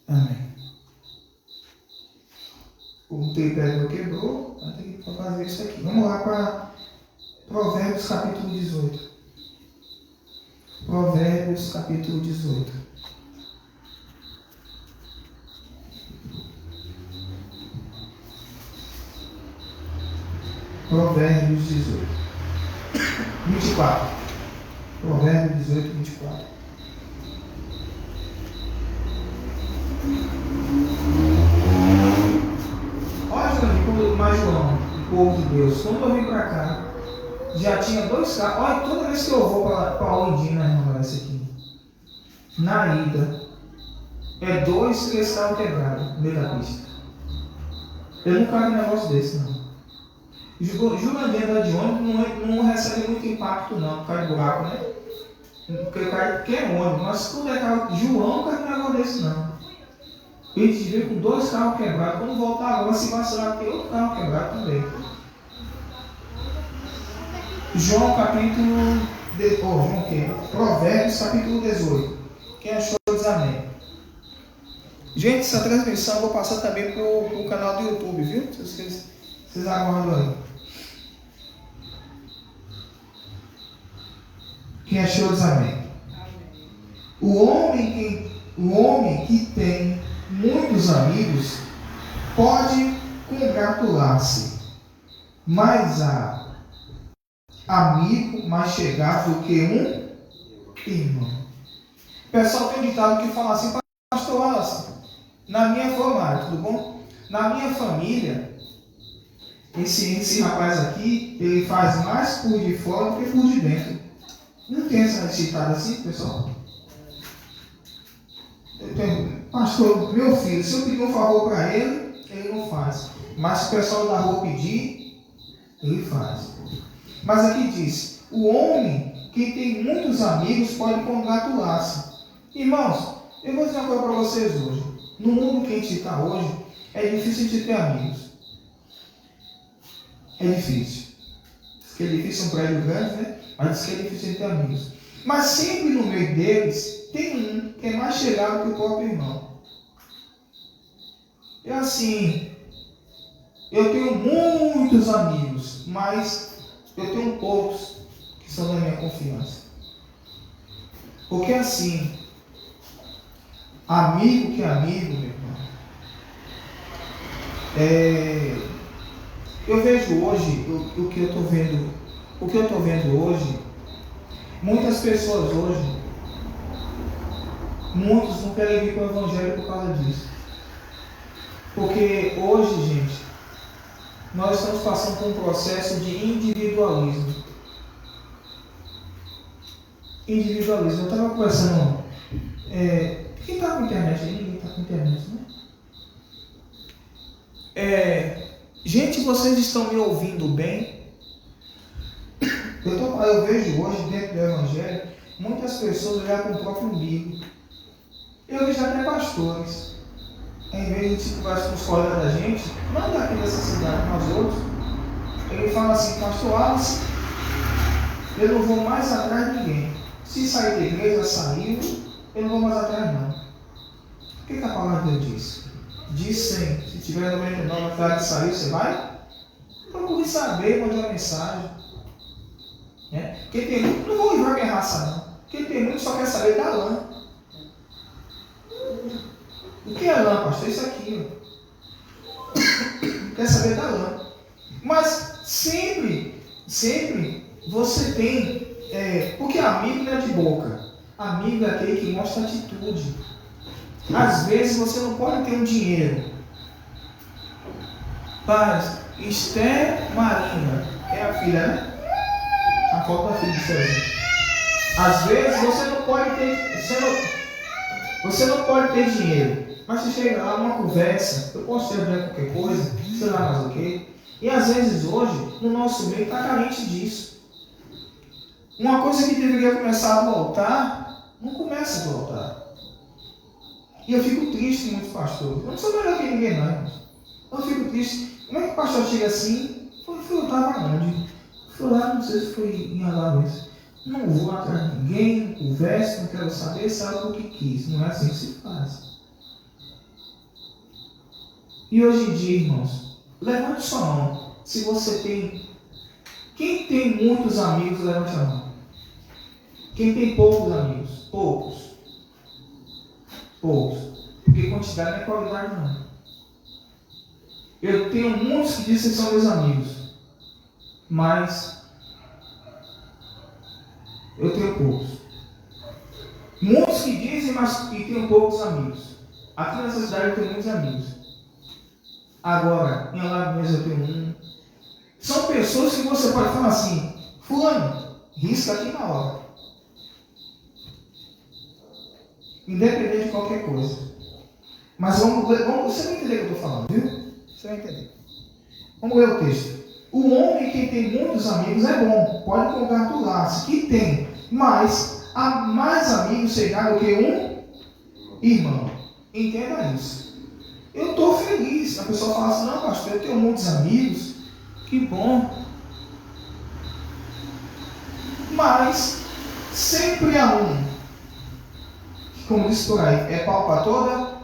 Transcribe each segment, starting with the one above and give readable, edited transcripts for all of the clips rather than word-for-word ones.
Amém. O tripé meu quebrou, vai ter que fazer isso aqui. Vamos lá para Provérbios capítulo 18. Provérbios capítulo 18. Provérbios 18. 24. Provérbios 18, 24. Olha, João, mais João, o povo de Deus, quando eu vim para cá, já tinha 2 carros. Olha, toda vez que eu vou para Ondina, irmão, esse aqui, na ida, é 2, 3 carros quebrados no meio da pista. Eu nunca vi um negócio desse, não. Jurandir andar de ônibus não recebe muito impacto, não, por causa de buraco, né? Porque o cara quer ônibus, mas quando é carro, João nunca vi um negócio desse, não. Ele te vê com 2 carros quebrados. Quando voltar agora, se vacilar, tem outro carro quebrado também. João capítulo. João o quê? Provérbios capítulo 18. Quem achou diz amém. Gente, essa transmissão eu vou passar também para o canal do YouTube, viu? Vocês aguardam aí. Quem achou diz amém. O homem que tem muitos amigos pode congratular-se, mas há amigo mais chegado do que um irmão. O pessoal tem um ditado que fala assim: pastor Wallace, na minha família, tudo bom? Na minha família, esse rapaz aqui, ele faz mais por de fora do que por de dentro. Não tem essa ditado assim, pessoal? Pastor, meu filho, se eu pedir um favor para ele, ele não faz. Mas se o pessoal da rua pedir, ele faz. Mas aqui diz: o homem que tem muitos amigos pode congratular-se. Irmãos, eu vou dizer uma coisa para vocês hoje. No mundo que a gente está hoje, é difícil a gente ter amigos. É difícil. Diz que é difícil um prédio grande, né? Mas diz que é difícil a gente ter amigos. Mas sempre no meio deles, tem um que é mais chegado que o próprio irmão. É assim, eu tenho muitos amigos, mas eu tenho poucos que são da minha confiança. Porque assim, amigo que é amigo, meu irmão, eu vejo hoje, o que eu estou vendo hoje, muitas pessoas hoje, muitos não querem vir para o Evangelho por causa disso. Porque hoje, gente, nós estamos passando por um processo de individualismo. Eu estava conversando. Quem está com internet aí? Ninguém está com internet, né? Gente, vocês estão me ouvindo bem? Eu vejo hoje, dentro do Evangelho, muitas pessoas olhar para o próprio umbigo. Eu vejo até pastores. Em vez de conversar com os colegas da gente, não daqui dessa cidade, mas outros, ele fala assim: pastor Wallace, eu não vou mais atrás de ninguém. Se sair da igreja, saiu, eu não vou mais atrás não. O que a palavra de Deus diz? Diz sim: se tiver 99 atrás de sair, você vai? Procure saber, mande uma mensagem. Porque tem muito, não vou livrar minha raça não. Porque tem muito que só quer saber da lã. O que é lã, pastor? Isso aqui, quer saber da lã. Mas sempre você tem. Porque amigo não é de boca. Amigo é aquele que mostra atitude. Às vezes você não pode ter um dinheiro. Mas Esther Marina é a filha, né? A foto da filha de César. Às vezes você não pode ter. Você não pode ter dinheiro. Mas você chega lá numa conversa, eu posso te abrir qualquer coisa, sei lá mais o quê. E às vezes hoje, no nosso meio, está carente disso. Uma coisa que deveria começar a voltar, não começa a voltar. E eu fico triste com muitos pastores. Eu não sou melhor que ninguém, não. Eu fico triste. Como é que o pastor chega assim? Eu estava onde? Fui lá, não sei se foi em Alagoas. Não vou atrás de ninguém, não converso, não quero saber, sabe o que quis. Não é assim que se faz. E hoje em dia, irmãos, levante sua mão. Se você tem... Quem tem muitos amigos, levante a mão. Quem tem poucos amigos? Poucos. Porque quantidade não é qualidade, não. Eu tenho muitos que dizem que são meus amigos. Mas eu tenho poucos. Muitos que dizem, mas que tenho poucos amigos. Aqui nessa cidade eu tenho muitos amigos. Agora, em Alagoas eu tenho um. São pessoas que você pode falar assim: fulano, risca aqui na hora. Independente de qualquer coisa. Mas vamos você vai entender o que eu estou falando, viu? Você vai entender. Vamos ler o texto. O homem que tem muitos amigos é bom, pode congratular-se que tem, mas há mais amigos chegar do que um irmão. Entenda isso. Eu estou feliz. A pessoa fala assim: não, pastor, eu tenho muitos amigos, que bom. Mas sempre há um, como diz por aí, é pau para toda.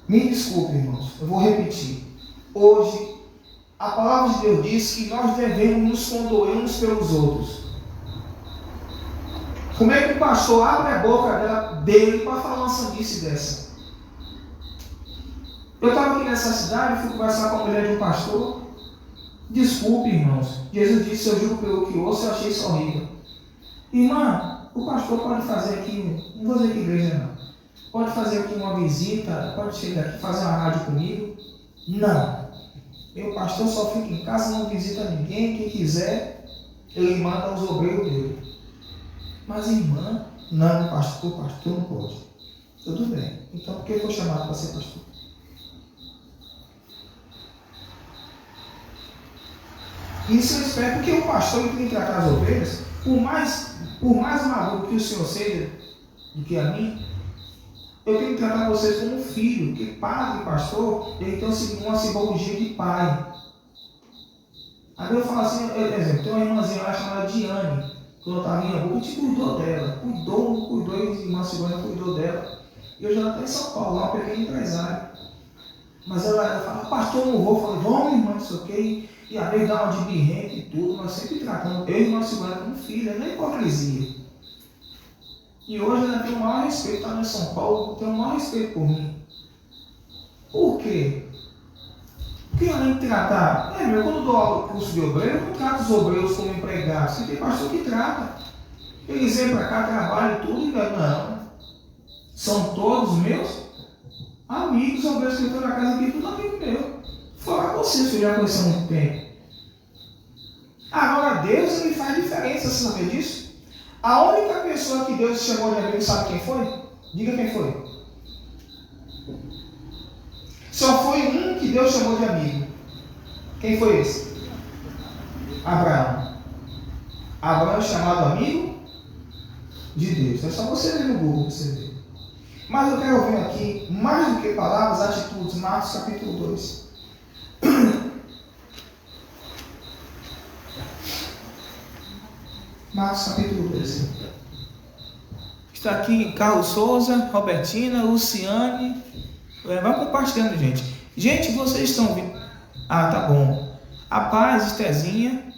Me desculpe, irmãos, eu vou repetir. Hoje, a palavra de Deus diz que nós devemos nos condoer uns pelos outros. Como é que o pastor abre a boca dele para falar uma sandice dessa? Eu estava aqui nessa cidade, fui conversar com a mulher de um pastor. Desculpe, irmãos. Jesus disse: eu juro pelo que ouço, eu achei isso horrível. Irmã, o pastor pode fazer aqui, não vou dizer que igreja não, pode fazer aqui uma visita, pode chegar aqui fazer uma rádio comigo? Não. Meu pastor só fica em casa, não visita ninguém. Quem quiser, ele manda os obreiros dele. Mas irmã, não, pastor não pode. Tudo bem. Então por que eu fui chamado para ser pastor? Isso eu espero, porque o pastor tem que tratar as ovelhas, por mais maduro que o senhor seja do que a mim, eu tenho que tratar vocês como filho, porque padre e pastor, ele tem uma simbologia de pai. Aí eu falo assim, exemplo, tem uma irmãzinha lá chamada Diane, quando eu estava em Hamburgo, a gente cuidou dela, cuidou, e a irmã Silvana cuidou dela. E eu já estou em São Paulo, lá, uma pequena empresária. Mas ela fala: pastor, eu não vou. Eu falei: vamos, irmã, isso ok. E a vez dá uma de birrenta e tudo, mas sempre tratando eu e a irmã Silvana como filha, não é hipocrisia. E hoje ela tem o maior respeito, está em São Paulo, tem o maior respeito por mim. Por quê? Porque além de tratar, quando eu dou aula de curso de obreiro, eu não trato os obreiros como empregados. Você tem pastor que trata. Eles vêm para cá, trabalham e tudo, e não. São todos meus amigos, obreiros que estão na casa aqui, tudo amigo meu. Fora você, se eu já conheci há muito tempo. Agora, Deus, ele faz diferença, você sabe disso? A única pessoa que Deus chamou de amigo, sabe quem foi? Diga quem foi. Só foi um que Deus chamou de amigo. Quem foi esse? Abraão. Abraão é chamado amigo de Deus. É só você ler no Google para você ver. Mas eu quero ver aqui, mais do que palavras, atitudes. Marcos capítulo 2. Marcos capítulo 2. Está aqui Carlos Souza, Robertina, Luciane. Vai compartilhando, gente. Gente, vocês estão ouvindo? Ah, tá bom. A paz, Estezinha.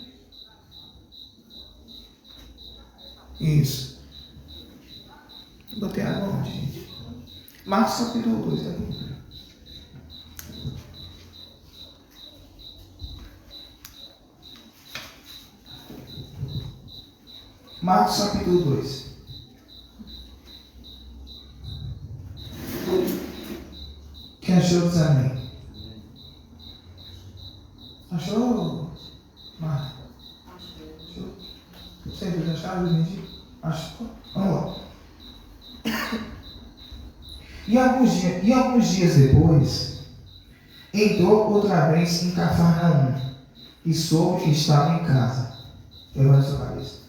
Isso. Eu botei água onde, gente? Marcos capítulo 2. Aqui. Marcos capítulo 2. Quem achou, diz amém. Achou, Marcos? Achou? Vocês acharam, gente? Achou? Vamos lá. E alguns dias depois, entrou outra vez em Cafarnaum e soube que estava em casa. Levanta sua cabeça.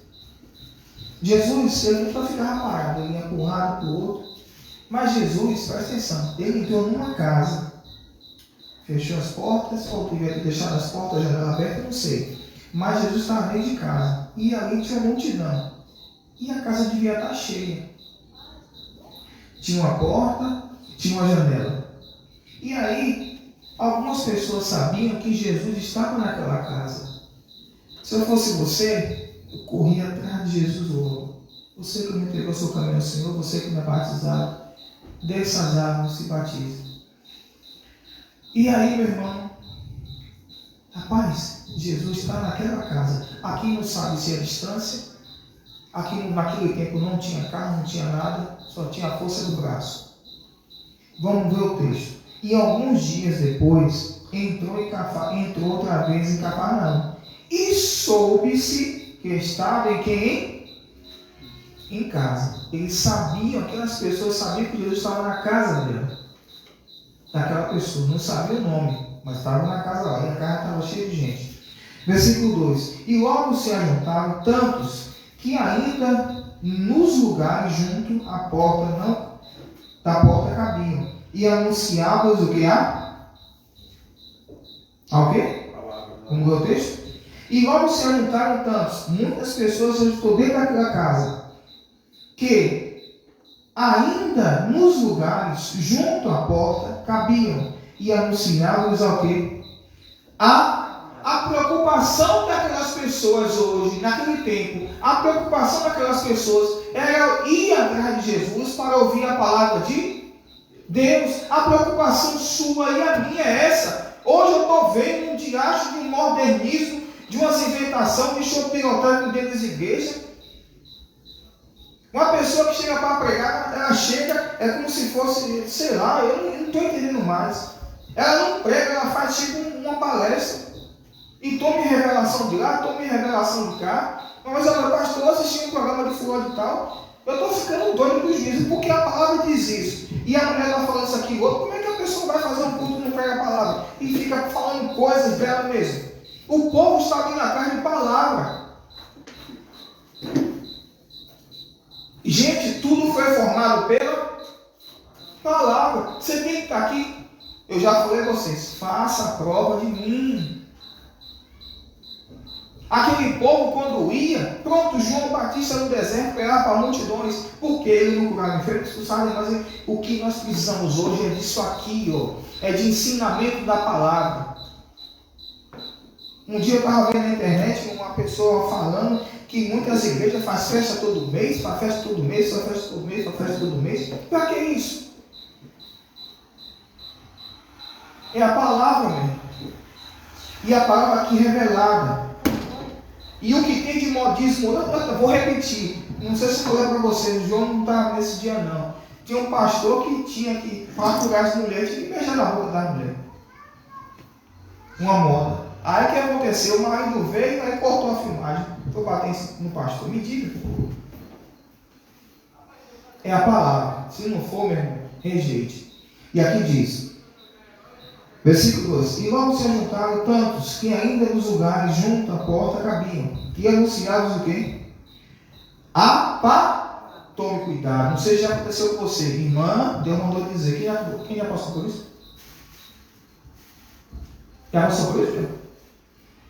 Jesus, ele nunca ficava parado, ele ia para um lado, para o outro. Mas Jesus, presta atenção, ele entrou numa casa, fechou as portas, ou devia ter deixado as portas, a janela aberta, não sei. Mas Jesus estava dentro de casa, e ali tinha uma multidão. E a casa devia estar cheia. Tinha uma porta, tinha uma janela. E aí, algumas pessoas sabiam que Jesus estava naquela casa. Se eu fosse você, eu corria atrás de Jesus logo. Você que me entregou seu caminho ao Senhor, você que me é batizado, desça as águas, se batize. E aí, meu irmão, rapaz, Jesus está naquela casa. Aqui não sabe se é distância. Aqui naquele tempo não tinha carro, não tinha nada, só tinha a força do braço. Vamos ver o texto. E alguns dias depois, entrou outra vez em Cafarnaum. E soube-se que estava em quem? Em casa. Eles sabiam, aquelas pessoas sabiam que Jesus estava na casa dela. Daquela pessoa. Não sabia o nome, mas estava na casa lá. E a casa estava cheia de gente. Versículo 2. E logo se ajuntaram tantos que ainda nos lugares junto à porta da porta cabiam. E anunciavam o que há? O quê? Vamos ver o texto? E logo se ajuntaram tantos, muitas pessoas se ajuntou dentro daquela casa, que ainda nos lugares junto à porta cabiam. E anunciavam o quê? A preocupação daquelas pessoas hoje, naquele tempo, a preocupação daquelas pessoas era ir atrás de Jesus para ouvir a palavra de Deus. A preocupação sua e a minha é essa. Hoje eu estou vendo um diacho de um modernismo, de uma inventação de show pirotécnico dentro das igrejas. Uma pessoa que chega para pregar, ela chega, é como se fosse, sei lá, eu não estou entendendo mais. Ela não prega, ela faz tipo uma palestra. E tome revelação de lá, tome revelação de cá. Mas olha, pastor, assistindo um programa de fulano e tal, eu estou ficando doido do juízo, porque a palavra diz isso. E a mulher está falando isso aqui, outro, como é que a pessoa vai fazer um culto e não prega a palavra? E fica falando coisas dela mesmo. O povo está vindo atrás de palavra. Gente, tudo foi formado pela palavra. Você tem que estar aqui. Eu já falei a vocês, faça a prova de mim. Aquele povo, quando ia, pronto, João Batista no deserto pregava para multidões, porque ele não curava enfermos, expulsava, mas o que nós precisamos hoje é disso aqui, ó, é de ensinamento da palavra. Um dia eu estava vendo na internet uma pessoa falando que muitas igrejas fazem festa todo mês, faz festa todo mês, faz festa todo mês, faz festa todo mês. Para que isso? É a palavra mesmo. E a palavra aqui revelada. E o que tem de modismo, eu vou repetir, não sei se eu falei para vocês, o João não estava nesse dia não. Tinha um pastor que tinha que, para curar as mulheres, tinha que beijar na boca da mulher. Uma moda. Aí o que aconteceu? O marido veio e aí cortou a filmagem. Foi bater no pastor. Me diga. É a palavra. Se não for, meu irmão, rejeite. E aqui diz, versículo 2: E logo se ajuntaram tantos que ainda nos lugares junto à porta cabiam. E anunciavam o quê? Tome cuidado. Não sei se já aconteceu com você. Irmã, Deus mandou dizer. Quem já passou por isso? Já passou por isso?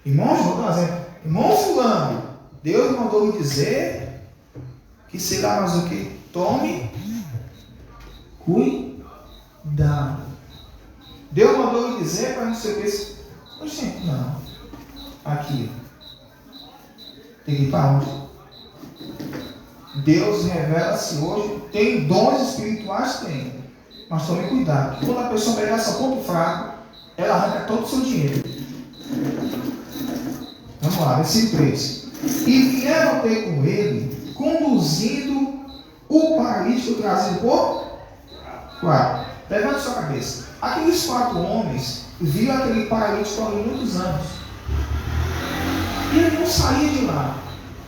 Irmão, vou dar um exemplo. Irmão fulano, Deus mandou lhe dizer que será mais o quê? Tome cuidado. Deus mandou lhe dizer para não sei o que. Gente, não. Aqui. Tem que ir para onde? Deus revela-se hoje. Tem dons espirituais? Tem. Mas tome cuidado. Quando a pessoa pegar essa ponto fraco, ela arranca todo o seu dinheiro. Vamos lá, versículo 3. E vieram ter com ele, conduzindo o paralítico trazido por 4. Levante sua cabeça. Aqueles 4 homens viram aquele paralítico há muitos anos. E ele não saía de lá.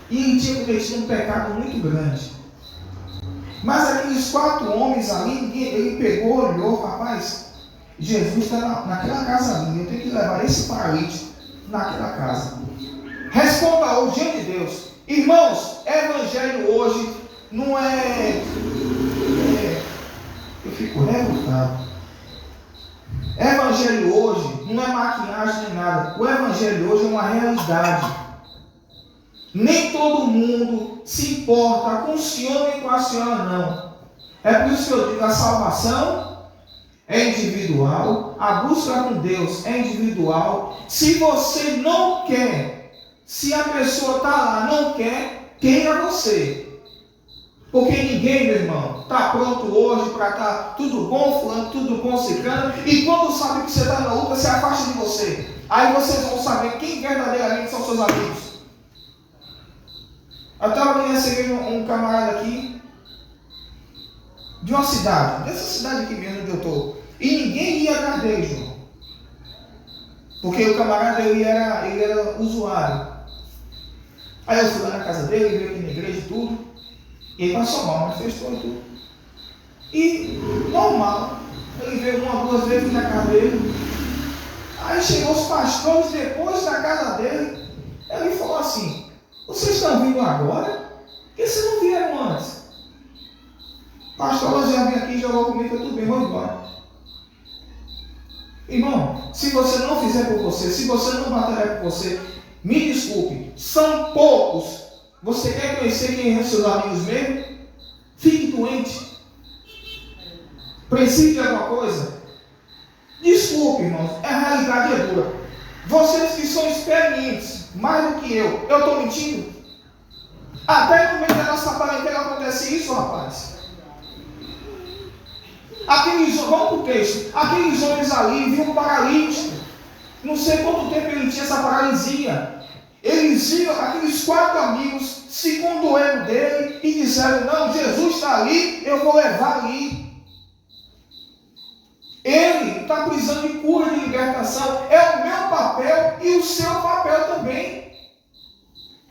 E ele tinha cometido um pecado muito grande. Mas aqueles 4 homens ali, ele pegou, olhou, rapaz, Jesus está naquela casa ali, eu tenho que levar esse paralítico naquela casa. Responda hoje diante de Deus. Irmãos, evangelho hoje não eu fico revoltado. Evangelho hoje não é maquiagem nem nada. O evangelho hoje é uma realidade. Nem todo mundo se importa com o senhor nem com a senhora, não. É por isso que eu digo, a salvação é individual, a busca com Deus é individual. Se você não quer, se a pessoa está lá, não quer, queira você. Porque ninguém, meu irmão, está pronto hoje para estar tudo bom, fulano, tudo bom, ciclano, e quando sabe que você está na luta, se afasta de você. Aí vocês vão saber quem verdadeiramente são seus amigos. Eu estava recebendo um camarada aqui, de uma cidade, dessa cidade aqui mesmo onde eu estou, e ninguém ia atrás dele, João. Porque o camarada ele era usuário. Aí eu fui lá na casa dele, veio aqui na igreja e tudo. E ele passou mal, manifestou e tudo. E normal. Ele veio uma, duas vezes na casa dele. Aí chegou os pastores depois da casa dele. Ele falou assim: vocês estão vindo agora? Por que vocês não vieram antes? Pastor, nós já vim aqui, jogou comigo, tudo bem, vamos embora. Irmão, se você não fizer por você, se você não batalhar por você, me desculpe, são poucos. Você quer conhecer quem são seus amigos mesmo? Fique doente. Precisa de alguma coisa? Desculpe, irmãos, a realidade é dura. Vocês que são experientes, mais do que eu estou mentindo? Até no meio da nossa parentela acontece isso, rapaz. Vamos para o texto. Aqueles homens ali viam um paralítico. Não sei quanto tempo ele tinha essa paralisia. Eles viram aqueles 4 amigos se condoendo dele e disseram: não, Jesus está ali, eu vou levar ali. Ele está precisando de cura, de libertação. É o meu papel e o seu papel também.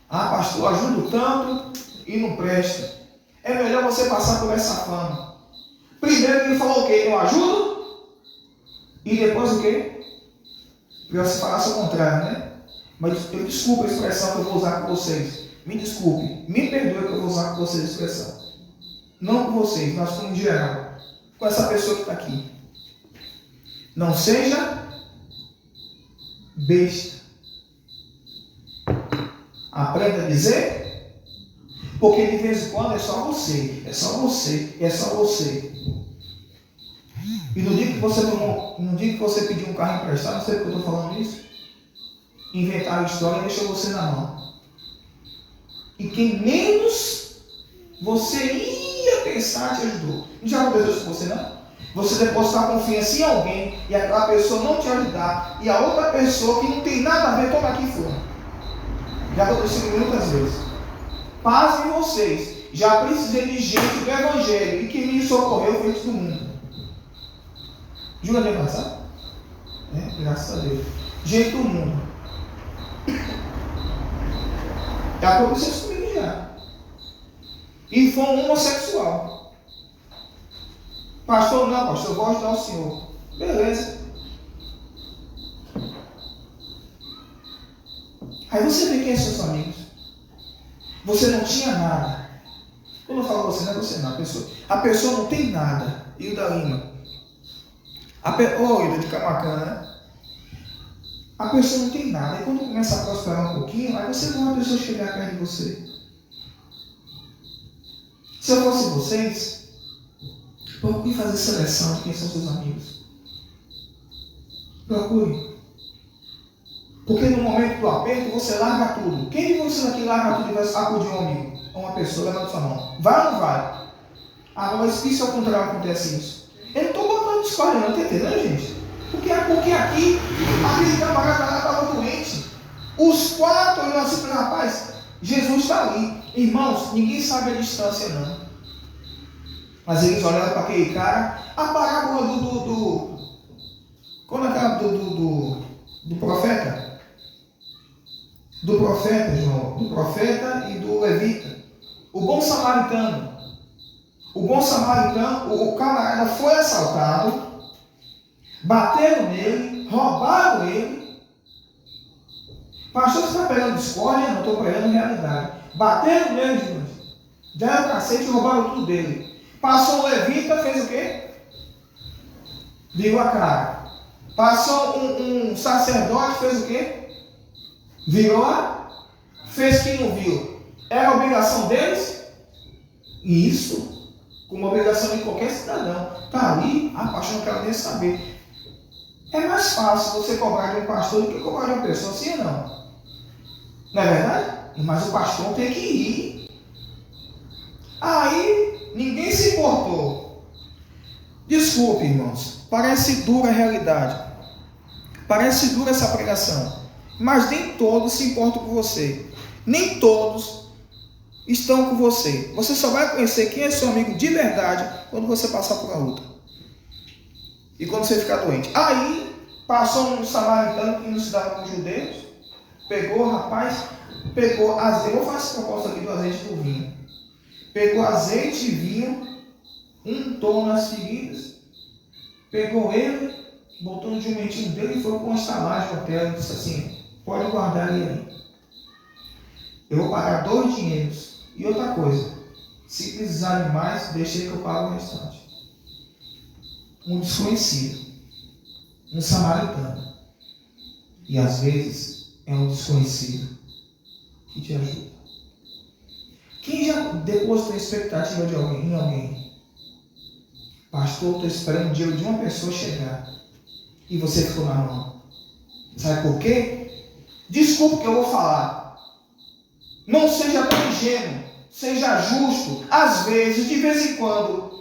Ah, pastor, ajudo tanto e não presta. É melhor você passar por essa fama. Primeiro ele falou o quê? Eu ajudo. E depois o quê? Pior se falasse o contrário, né? Mas eu desculpo a expressão que eu vou usar com vocês. Me desculpe, me perdoe que eu vou usar com vocês a expressão. Não com vocês, mas com em geral. Com essa pessoa que está aqui. Não seja besta. Aprenda a dizer, porque de vez em quando é só você, é só você, é só você. E no dia que você pediu um carro emprestado, não sei porque eu estou falando isso, inventaram a história e deixou você na mão. E quem menos você ia pensar te ajudou. Não já aconteceu isso com você, não? Você depositar confiança em alguém e aquela pessoa não te ajudar, e a outra pessoa que não tem nada a ver, toma aqui fora. Já aconteceu muitas vezes. Pasmem vocês, já precisei de gente do Evangelho e que me socorreu frente do mundo. Jura de passar? Graças a Deus. Gente do mundo. Já aconteceu isso comigo já. E foi um homossexual. Pastor, não, pastor, eu vou ajudar o senhor. Beleza. Aí você vê quem são seus amigos. Você não tinha nada. Quando eu falo você, não é você não, a pessoa não tem nada. E o da Lima? Ilha de Camacan, né? A pessoa não tem nada. E quando começa a prosperar um pouquinho, aí você vê uma pessoa chegar perto de você. Se eu fosse vocês, procure fazer seleção de quem são seus amigos. Procure. Porque no momento do aperto, você larga tudo. Quem de vocês aqui larga tudo e vai acudir um amigo? Uma pessoa, levanta sua mão. Vai ou não vai? Agora, se ao contrário acontece isso. Eu não estou botando discórdia, não, está entendendo, gente? Porque aqui, aquele camarada lá estava doente. Os 4 olham assim para rapaz, Jesus está ali. Irmãos, ninguém sabe a distância, não. Mas eles olharam para aquele cara. A parábola Quando é aquela do profeta? Do profeta, João. Do profeta e do levita. O bom samaritano. O camarada foi assaltado. Bateram nele, roubaram ele. Pastor, você está pegando discórdia? Não, estou pegando realidade. Bateram nele, gente. Deram o cacete e roubaram tudo dele. Passou um levita, fez o quê? Virou a cara. Passou um sacerdote, fez o quê? Virou a... Fez quem não viu. Era a obrigação deles? Isso. como obrigação de qualquer cidadão. Está ali, pastor, não quero nem saber. É mais fácil você cobrar de um pastor do que cobrar de uma pessoa, sim ou não? Não é verdade? Mas o pastor tem que ir. Aí, ninguém se importou. Desculpe, irmãos, parece dura a realidade. Parece dura essa pregação. Mas nem todos se importam com você. Nem todos estão com você. Você só vai conhecer quem é seu amigo de verdade quando você passar por uma luta. E quando você ficar doente. Aí, passou um samaritano que não se dava com os judeus. Pegou, rapaz, pegou azeite. Eu vou fazer essa proposta aqui do azeite do vinho. Pegou azeite e vinho, untou nas feridas. Pegou ele, botou no jumentinho dele e foi com uma estalagem no hotel. E disse assim: pode guardar ele aí. Eu vou pagar 2 dinheiros. E outra coisa, se precisarem mais, deixei que eu pago o restante. Um desconhecido, um samaritano. E às vezes é um desconhecido que te ajuda. Quem já depositou expectativa de alguém, em alguém? Pastor, estou esperando o dia de uma pessoa chegar. E você ficou na mão. Sabe por quê? Desculpa o que eu vou falar. Não seja tão ingênuo, seja justo. Às vezes, de vez em quando,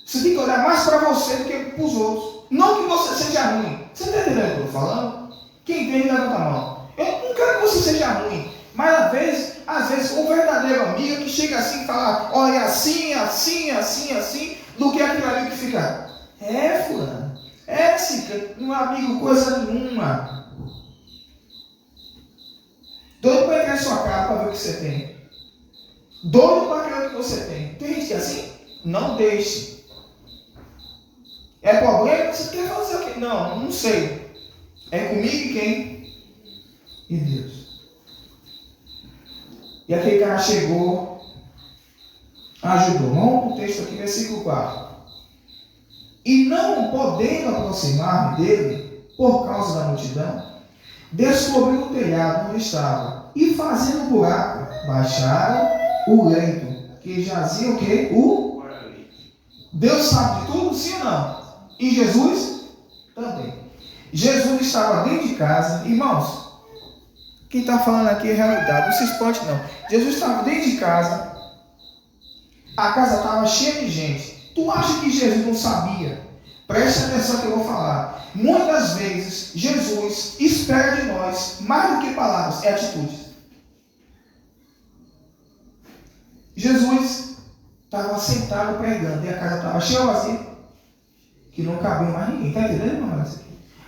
você tem que olhar mais para você do que para os outros. Não que você seja ruim. Você está entendendo o que eu estou falando? Quem entende, levanta a mão. Eu não quero que você seja ruim. Mas às vezes, um verdadeiro amigo que chega assim e fala: olha, assim, do que aquele amigo que fica: fulano, esse não é amigo coisa nenhuma. Doido para entrar em sua casa para ver o que você tem. Doido para ver o que você tem. Tem gente que é assim? Não deixe. É problema? Você quer fazer o quê? Não sei. É comigo e quem? E Deus. E aquele cara chegou, ajudou. Vamos para o texto aqui, versículo 4. E não podendo aproximar-me dele, por causa da multidão, descobriu o telhado onde estava, e fazendo um buraco, baixaram o leito, que jazia o quê? Deus sabe de tudo, sim ou não? E Jesus também. Jesus estava dentro de casa, irmãos. Quem está falando aqui é realidade, não se espante não. Jesus estava dentro de casa, a casa estava cheia de gente. Tu acha que Jesus não sabia? Preste atenção que eu vou falar. Muitas vezes, Jesus espera de nós, mais do que palavras, é atitudes. Jesus estava sentado pregando, e a casa estava cheia vazia, que não cabia mais ninguém. Está entendendo, irmão?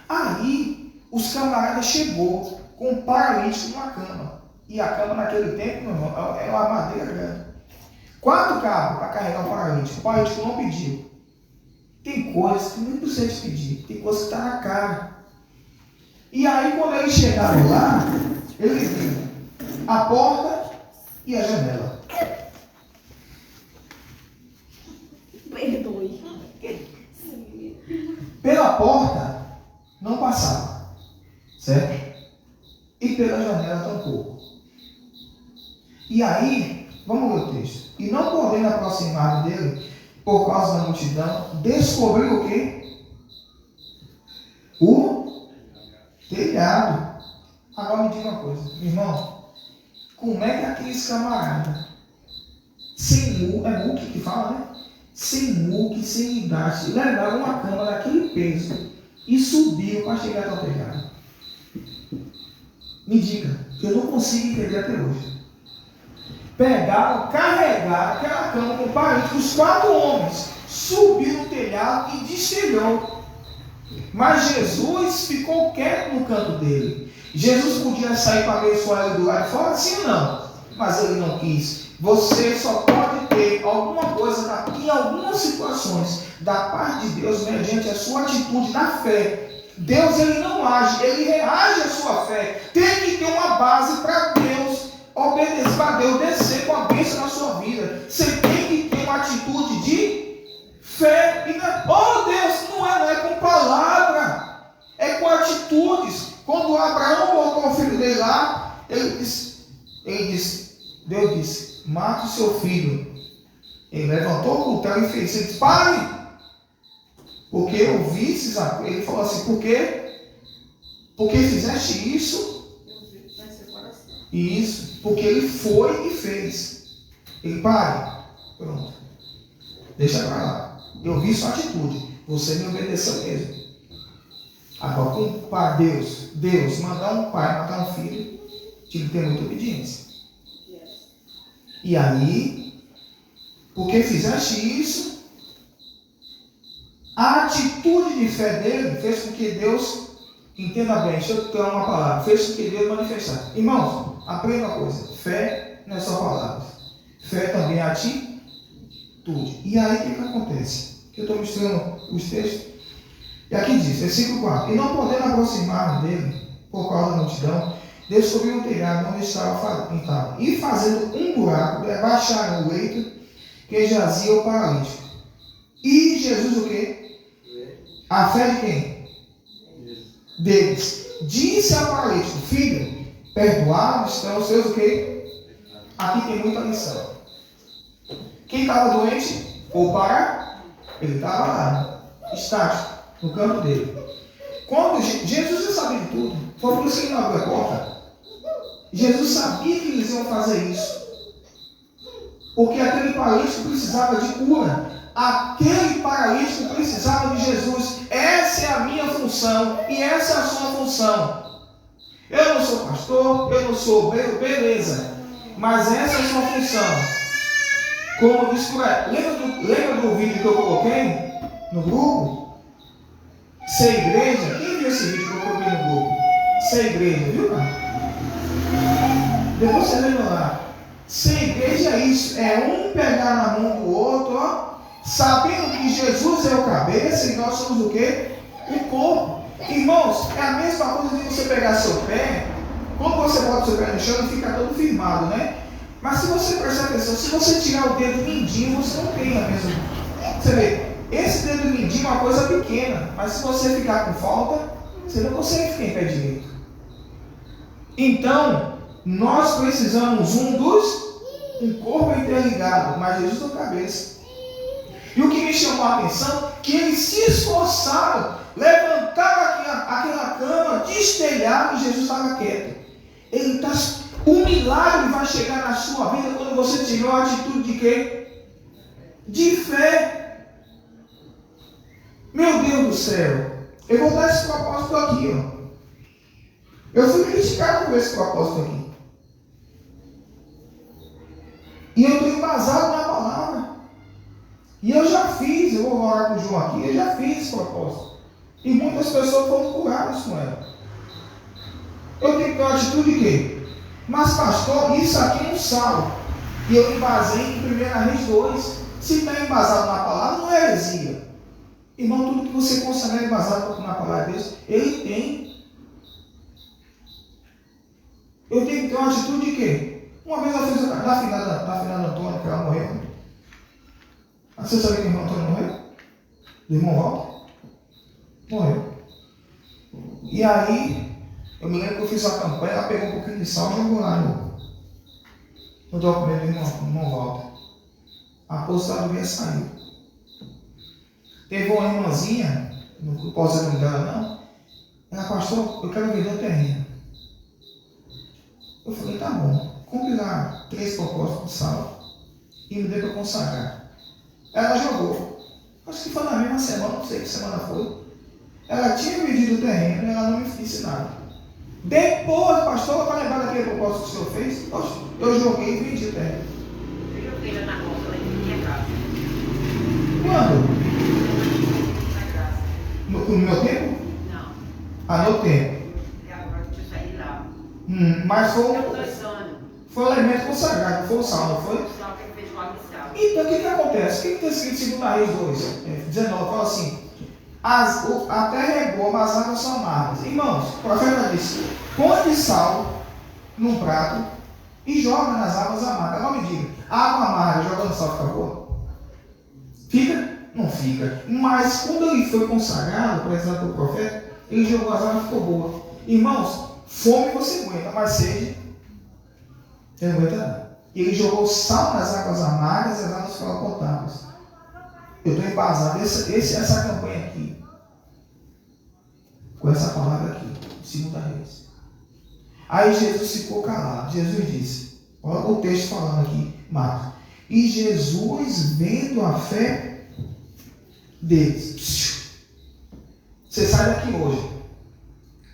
Aí, os camaradas chegou com um paralítico numa cama. E a cama naquele tempo, meu irmão, era uma madeira grande. 4 cabos para carregar o paralítico. O paralítico não pediu. Tem coisas que nem precisa te pedir. Tem coisas que estão na cara. E aí, quando eles chegaram lá, ele viu a porta e a janela. Perdoe. Pela porta, não passava. Certo? E pela janela tampouco. E aí, vamos ler o texto. E não podendo aproximar dele, por causa da multidão, descobriu o quê? O telhado. Agora me diga uma coisa, irmão. Como é que aqueles camaradas, sem muque, é muque que fala, né? Sem muque, sem idade, levaram uma cama daquele peso e subiram para chegar até o telhado? Me diga, que eu não consigo entender até hoje. Pegaram, carregaram aquela cama com parente, os 4 homens, subiram no telhado e destelhou. Mas Jesus ficou quieto no canto dele. Jesus podia sair para abençoar ele do lado de fora, sim ou não? Mas ele não quis. Você só pode ter alguma coisa em algumas situações da parte de Deus mediante a sua atitude na fé. Deus, ele não age, ele reage à sua fé. Tem que ter uma base para Deus obedecer, para Deus descer com a bênção na sua vida. Você tem que ter uma atitude de fé. E Deus, não é com palavra, é com atitudes. Quando Abraão botou o filho dele lá, Deus disse, mata o seu filho. Ele levantou o cutelo e fez. Ele disse, pare! Porque eu vi esses. Ele falou assim, por quê? Porque fizeste isso? Isso. Porque ele foi e fez. Ele, pare. Pronto. Deixa pra lá. Eu vi sua atitude. Você me obedeceu mesmo. Agora, com o pai, Deus mandar um pai matar um filho, tinha que ter muita obediência. E aí, porque fizeste isso, a atitude de fé dele fez com que Deus, entenda bem, deixa eu ter uma palavra, fez com que Deus manifestasse. Irmãos, aprenda uma coisa, fé não é só palavras, fé também é atitude. E aí o que acontece? Que eu estou misturando os textos. E aqui diz, versículo 4, e não podendo aproximar dele, por causa da multidão, descobriu um telhado onde estava. E fazendo um buraco, baixaram o leito que jazia o paralítico. E Jesus o quê? A fé de quem? Deles. Disse ao paralítico, filho, perdoados estão os seus o quê? Aqui tem muita lição. Quem estava doente? Ou para? Ele estava lá, estático, no canto dele. Quando Jesus já sabia de tudo, foi por isso que ele não abriu a porta. Jesus sabia que eles iam fazer isso. Porque aquele paralítico precisava de cura. Aquele paralítico precisava de Jesus. Essa é a minha função e essa é a sua função. Eu não sou pastor, eu não sou obreiro, beleza. Mas essa é a sua função. Como disse por aí. Lembra do vídeo que eu coloquei no grupo? Ser igreja. Quem viu esse vídeo que eu coloquei no grupo? Ser igreja, viu, cara? Depois você lembra lá. Ser igreja é isso. É um pegar na mão do outro, ó, sabendo que Jesus é o cabeça e nós somos o quê? O corpo. Irmãos, é a mesma coisa de você pegar seu pé. Quando você bota seu pé no chão, ele fica todo firmado, né? Mas se você prestar atenção, se você tirar o dedo mindinho, você não tem a mesma. Você vê, esse dedo mindinho é uma coisa pequena, mas se você ficar com falta, você não consegue ficar em pé direito. Então, nós precisamos um corpo interligado, mas Jesus é o cabeça. E o que me chamou a atenção, que eles se esforçaram, levantaram aquela cama, destelharam e Jesus estava quieto. Um milagre vai chegar na sua vida quando você tiver uma atitude de quê? De fé. Meu Deus do céu. Eu vou dar esse propósito aqui, ó. Eu fui criticado por esse propósito aqui. E eu estou embasado na palavra. E eu já fiz, eu vou orar com o João aqui, eu já fiz esse propósito. E muitas pessoas foram curadas com ela. Eu tenho que ter uma atitude de quê? Mas pastor, isso aqui é um sal. E eu embasei em 1 Reis 2. Se está embasado na palavra, não é heresia. Irmão, tudo que você considera embasado na palavra de Deus, ele tem. Eu tenho que ter uma atitude de quê? Uma vez eu fiz na finada Antônia, que ela morreu. Você sabe que o irmão Antônio morreu? Do irmão Walter? Morreu. E aí, eu me lembro que eu fiz a campanha, ela pegou um pouquinho de sal e jogou lá no documento do irmão Walter. A aposentadoria saiu. Teve uma irmãzinha, não posso dizer o nome dela não, ela, pastor, eu quero vender o terreno. Eu falei, tá bom, compre lá 3 propósitos de sal e me dê para consagrar. Ela jogou. Acho que foi na mesma semana, não sei que semana foi. Ela tinha vendido o terreno e ela não me disse nada. Depois, pastor, para lembrar daquele propósito que o senhor fez, eu joguei e vendi o terreno. Eu joguei lá na roça, lá em minha casa. Quando? Na casa. No meu tempo? Não. Ah, no tempo. E agora que eu saí lá. Mas Tem 2 anos. foi um elemento consagrado, foi o sal, não foi? Só que ele fez uma missão. Então, o que acontece? O que está escrito em 2 Reis 2, 19? Fala assim, a terra é boa, mas as águas são amargas. Irmãos, o profeta disse, põe sal num prato e joga nas águas amargas. Agora me diga, água amarga jogando sal fica boa? Fica? Não fica. Mas quando ele foi consagrado, por exemplo, pelo profeta, ele jogou as águas e ficou boa. Irmãos, fome você aguenta, mas sede, você não aguenta nada. E ele jogou sal nas águas amargas e as águas ficaram potáveis. Eu estou embasado essa campanha aqui, com essa palavra aqui, segunda Reis. Aí Jesus ficou calado. Jesus disse, olha o texto falando aqui, Marcos. E Jesus, vendo a fé deles. Você sai daqui hoje.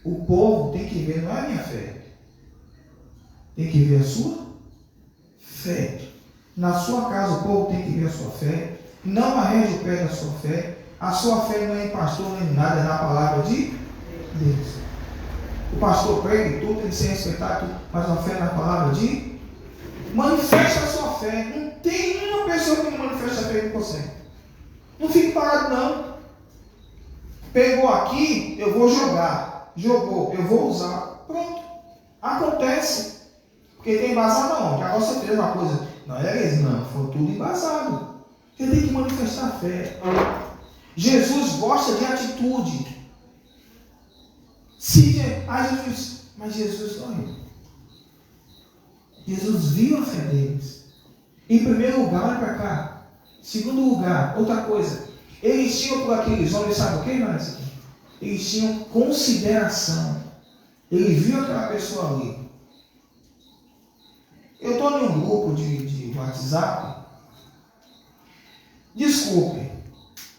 O povo tem que ver, não é a minha fé. Tem que ver a sua fé. Na sua casa o povo tem que ver a sua fé. Não arrede o pé da sua fé. A sua fé não é em pastor nem em nada, é na palavra de Deus. O pastor prega e tudo, tem que ser respeitado, mas a fé é na palavra de manifesta a sua fé. Não tem uma pessoa que não manifesta a fé que consegue. Não fique parado não. Pegou aqui, eu vou jogar. Jogou, eu vou usar. Pronto. Acontece. Porque tem embasado onde? Agora você fez uma coisa. Não é isso, não. Foi tudo embasado. Você tem que manifestar a fé. Jesus gosta de atitude. Mas Jesus não. Jesus viu a fé deles. Em primeiro lugar, olha para cá. Segundo lugar, outra coisa. Eles tinham por aqueles homens, sabe o que, Marisa? Eles tinham consideração. Ele viu aquela pessoa ali. Eu estou em um grupo de WhatsApp. Desculpe,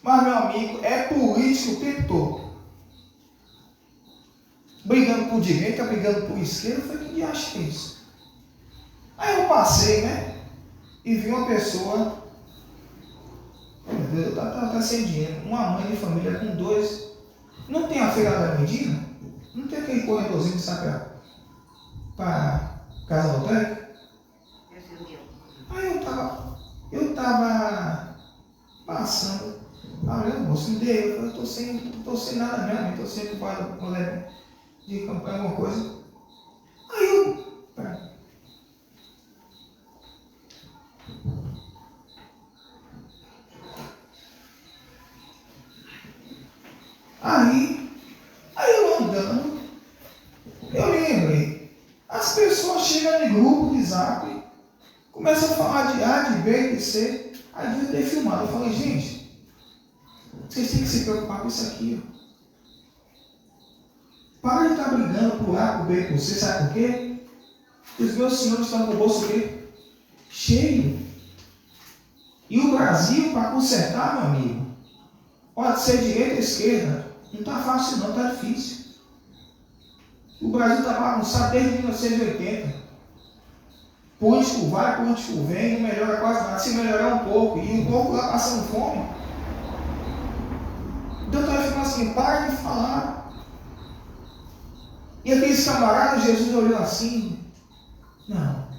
mas meu amigo é político o tempo todo. Brigando por direita, brigando por esquerda. Eu falei, que diacho que é isso? Aí eu passei, né? E vi uma pessoa. Eu estava sem dinheiro. Uma mãe de família com dois. Não tem a feira da Medina? Não tem aquele corredorzinho que sai para casa lotérica? Aí eu estava passando. Olha, moço, me dê. Eu estou sem nada mesmo. Estou sem mulher de campanha, alguma coisa. Aí eu. Aí eu andando, eu lembrei, as pessoas chegam no grupo de zap, começam a falar de A, de B, de C, aí eu ter filmado, eu falei, gente, vocês têm que se preocupar com isso aqui, ó. Para de estar brigando por A, por B, por C, sabe por quê? Os meus senhores estão com o bolso aqui cheio. E o Brasil, para consertar, meu amigo, pode ser direita ou esquerda, não está fácil não, está difícil. O Brasil está bagunçado desde 1980. Político vai, político vem, não melhora quase nada, se melhorar um pouco, e um pouco lá passando fome. Então eu estava falando assim, para de falar. E aqueles camaradas, Jesus olhou assim, não,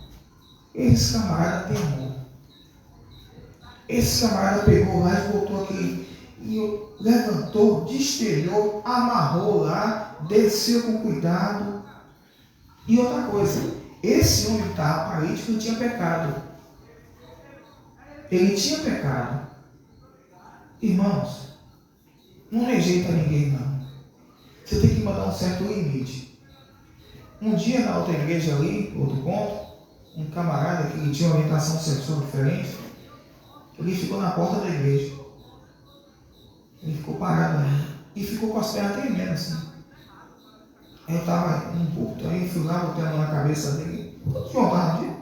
esse camarada tem amor. Esse camarada pegou lá e voltou aqui, e levantou, destelhou, amarrou lá, desceu com cuidado. E outra coisa, esse homem estava paralítico e tinha pecado. Ele tinha pecado. Irmãos, não rejeita ninguém não. Você tem que mandar um certo limite. Um dia na outra igreja ali, outro ponto, um camarada que tinha uma orientação sexual diferente, ele ficou na porta da igreja. Ele ficou parado ali. E ficou com as pernas tremendo assim. Aí eu estava num púlpito, aí eu fui lá, botei a mão na cabeça dele. João estava no dia.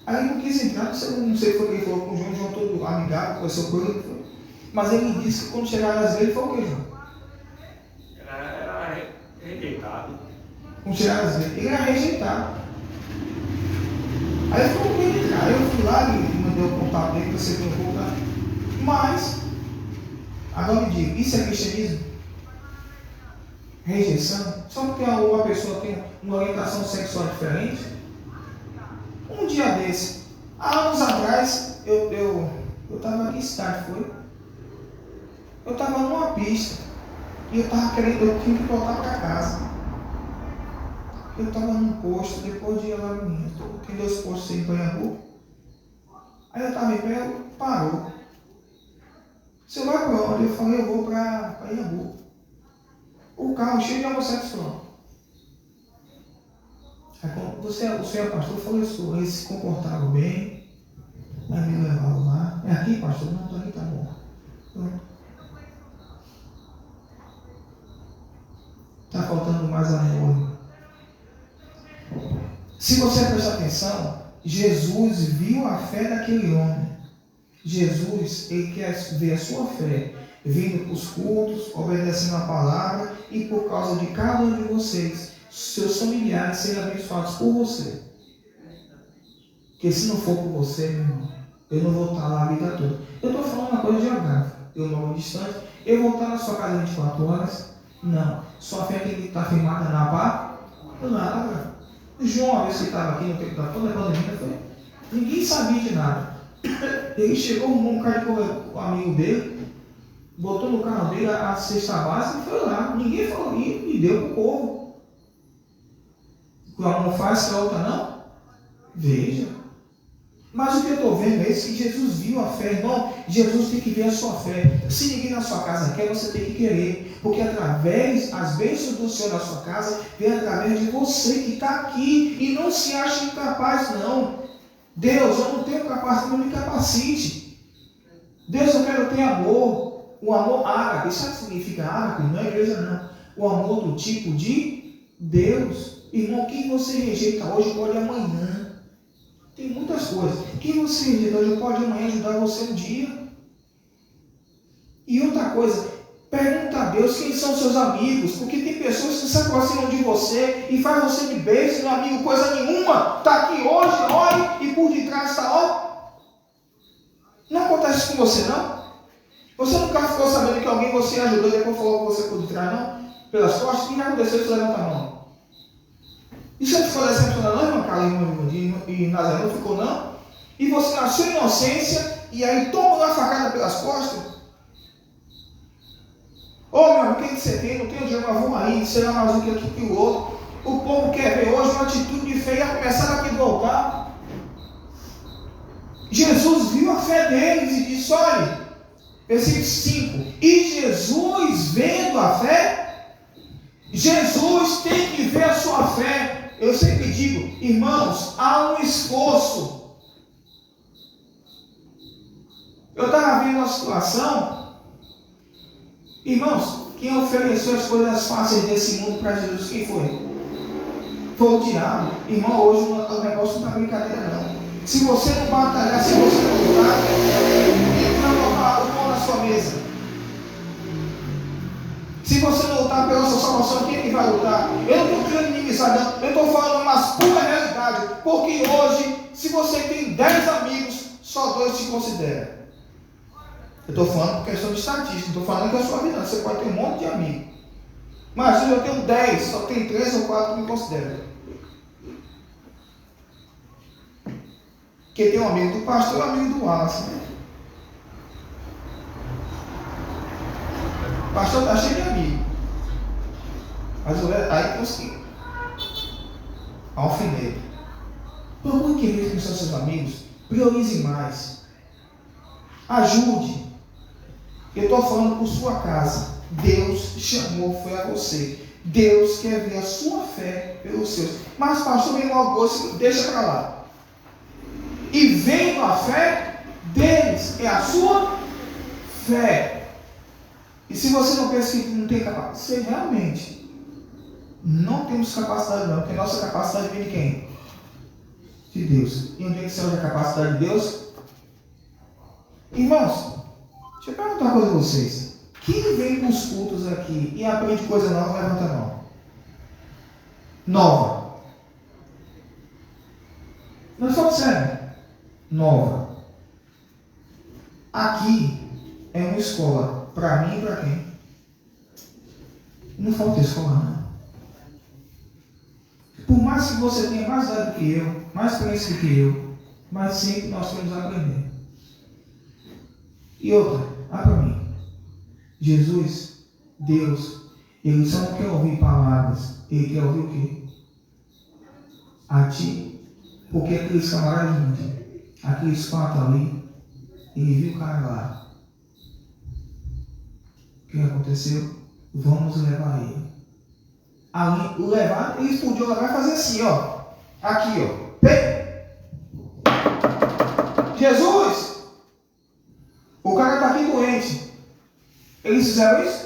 Aí ele não quis entrar, não sei o que foi que ele falou com o João todo amigável, conversou com ele. Mas ele me disse que quando chegaram às vezes, ele falou o que, João? Era rejeitado. Quando chegaram às vezes, ele era rejeitado. Aí ele falou que ele entrar. Aí eu fui lá e mandei o contato dele para você ver um pouco lá. Mas, agora me diga, isso é cristianismo? Rejeição? Só porque uma pessoa tem uma orientação sexual diferente? Um dia desse, há anos atrás, eu estava aqui em cidade, foi? Eu estava numa pista e eu tinha que voltar para casa. Eu estava num posto, depois de Alagoinha, tem 2 postos em Banhambu. Aí eu estava em pé, parou. Você vai para onde? Eu falei, eu vou para Banhambu. O carro cheio de homossexual. Aí quando o senhor é pastor? Eu falei, isso, eles se comportavam bem. Aí me levaram lá. É aqui, pastor? Não, tô aqui, tá bom. Está faltando mais amor. Se você prestar atenção, Jesus viu a fé daquele homem. Jesus, ele quer ver a sua fé vindo para os cultos, obedecendo a palavra, e por causa de cada um de vocês, seus familiares serem abençoados por você. Porque se não for por você, meu irmão, eu não vou estar lá a vida toda. Eu estou falando uma coisa geográfica. Eu moro distante. Eu vou estar na sua casa 24 horas? Não. Sua fé tem que estar firmada na palavra. João, a vez que estava aqui no tempo da pandemia, foi. Ninguém sabia de nada. Ele chegou, um cara com o amigo dele, botou no carro dele a cesta básica e foi lá. Ninguém falou e deu para o povo. O que uma mão faz, que a outra não? Veja. Mas o que eu estou vendo é isso, que Jesus viu a fé, irmão. Jesus tem que ver a sua fé. Se ninguém na sua casa quer, você tem que querer. Porque através, as bênçãos do Senhor na sua casa, vem através de você que está aqui. E não se acha incapaz, não. Deus, eu não tenho capacidade, não me capacite. Deus, eu quero ter amor. O amor ágape. Sabe o que significa ágape? Não é igreja, não. O amor do tipo de Deus. Irmão, quem você rejeita hoje pode amanhã. Tem muitas coisas. Quem você rejeita hoje pode amanhã ajudar você um dia. E outra coisa, pergunta a Deus quem são seus amigos. Porque tem pessoas que se aproximam de você e faz você de beijo, não é amigo coisa nenhuma. Está aqui hoje, olha, e por detrás está, ó. Não acontece isso com você, não? Você nunca ficou sabendo que alguém você ajudou e depois falou com você por detrás, não? Pelas costas? O que aconteceu? Você levanta a mão. E você ficou decepcionado, não, irmã Carla e Nazaré, não ficou, não? E você nasceu em inocência e aí toma uma facada pelas costas? Ô, meu irmão, o que você tem? Não tem o dinheiro, mas vamos aí, será mais um que o outro. O povo quer ver hoje uma atitude de fé e a começar aqui do altar. Jesus viu a fé deles e disse, olha, versículo 5, e Jesus vendo a fé, Jesus tem que ver a sua fé. Eu sempre digo, irmãos, há um esforço. Eu estava vendo uma situação, irmãos, quem ofereceu as coisas fáceis desse mundo para Jesus, quem foi? Foi o diabo. Irmão, hoje o negócio não está brincadeira, não. Se você não batalhar, se você não lutar, ele vai colocar o pão na sua mesa. Se você não lutar pela sua salvação, quem é que vai lutar? Eu não estou criando inimizade, não. Eu estou falando uma pura realidade. Porque hoje, se você tem 10 amigos, só 2 te consideram. Eu estou falando por questão de estatística, não estou falando que é a sua vida. Você pode ter um monte de amigos. Mas se eu tenho 10, só tem 3 ou 4 que me consideram. Porque tem um amigo do pastor e um amigo do Wallace, né? O pastor está cheio de amigo. Mas aí tem os que alfinete. Procure querer quem são seus amigos. Priorize mais. Ajude. Eu estou falando por sua casa. Deus chamou, foi a você. Deus quer ver a sua fé pelos seus. Mas pastor, vem logo, deixa para lá. E vendo a fé deles, é a sua fé. E se você não pensa que não tem capacidade, você realmente não temos capacidade não, porque nossa capacidade vem de quem? De Deus. E onde é que se usa a capacidade de Deus? Irmãos, deixa eu perguntar uma coisa a vocês. Quem vem com os cultos aqui e aprende coisa nova, levanta a mão. Nova. Não estou sério. Nova. Aqui é uma escola. Para mim e para quem? Não falta escola, não. Por mais que você tenha mais idade do que eu, mais experiência do que eu, mas sempre nós temos a aprender. E outra, olha para mim. Jesus, Deus, Ele só não quer ouvir palavras, Ele quer ouvir o quê? A ti. Porque aqueles camaradas, aqueles 4 ali, Ele viu o cara lá. O que aconteceu? Vamos levar ele. Ali, levar, eles podiam levar e fazer assim, ó. Aqui, ó. Jesus! O cara está aqui doente. Eles fizeram isso?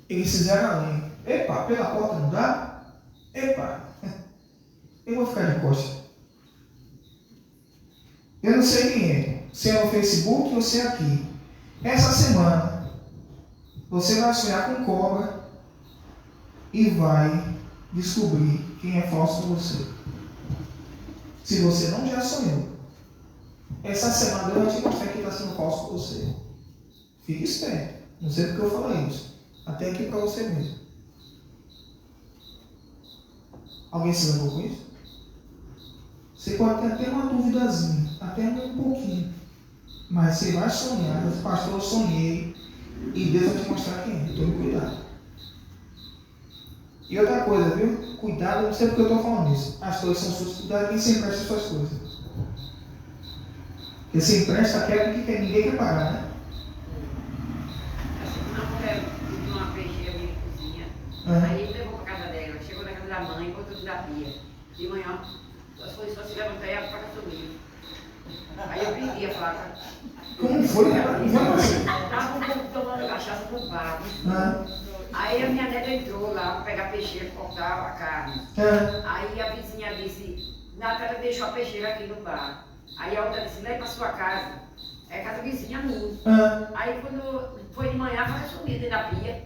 Eles fizeram a unha. Epa, pela porta não dá? Epa, eu vou ficar de costa. Eu não sei quem é. Se é no Facebook ou se é aqui. Essa semana, você vai sonhar com cobra e vai descobrir quem é falso com você. Se você não já sonhou. Essa semana eu vou te mostrar quem está sendo falso com você. Fique esperto. Não sei porque eu falei isso. Até aqui para você mesmo. Alguém se lembrou com isso? Você pode ter até uma duvidazinha, até um pouquinho. Mas você vai sonhar. Pastor, eu sonhei. E Deus vai te mostrar quem é. Tome cuidado. E outra coisa, viu? Cuidado, não sei porque eu estou falando isso. As coisas são suas. Cuidado quem se empresta as suas coisas. Porque se empresta, quer porque ninguém quer pagar, né? Uma mulher pediu uma peixeira minha cozinha. Aí ele levou para casa dela. Chegou na casa da mãe, botou tudo da pia. De manhã, as coisas só se levantar e a faca sumiu. Aí eu prendi a faca. Como foi? Estava um pouco tomando cachaça no bar. Aí a minha neta entrou lá para pegar peixeira e cortar a carne. Aí a vizinha disse, Natália deixou a peixeira aqui no bar. Aí a outra disse, leve para sua casa. É casa vizinha minha. Aí quando foi de manhã, a faca sumiu dentro da pia.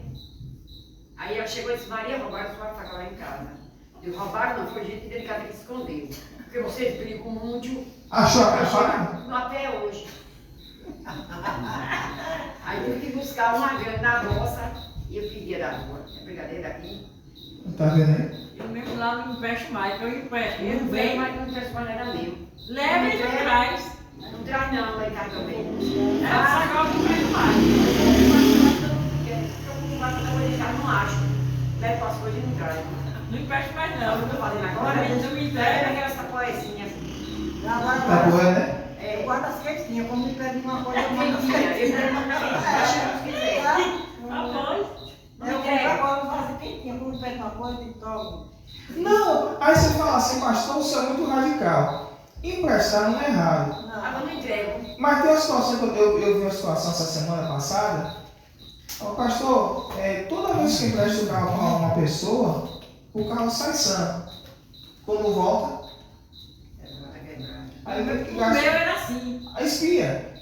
Aí ela chegou e disse, Maria, roubaram sua faca lá em casa. Eu roubaram não, foi gente dentro de casa que escondeu. Porque vocês brigam muito. Achou a faca? Até hoje. Aí tive que buscar uma grande na roça e eu pedia da rua. É brigadeiro daqui. Tá vendo aí? Eu mesmo lá não empresto mais, então eu empresto. Eu Não venho, vem, mas não empresto mais nada meu. leva e não traz. Não traz não, lá em casa também. Ela sabe que eu não empresto mais. Eu não acho. Leve para as coisas e não traz. Não empresto mais Eu não. não estou fazendo agora. Mas eu me Leve entrego. aquelas sacoezinhas. Tá boa, né? É, Guarda as quentinhas, quando me pede uma coisa, eu mando as quentinha. Eu quentinhas. não quiser. Tá bom. Eu compro agora, eu faço quentinha, quando me pede uma coisa, eu tomo. Não, aí você fala assim, pastor, você é muito radical. Emprestar não é errado. Agora não entrego. Mas tem uma situação, que eu vi uma situação essa semana passada. Ó, pastor, toda vez que empresta o carro para uma pessoa, o carro sai sã. Quando volta, aí vai O meu era assim. a espia.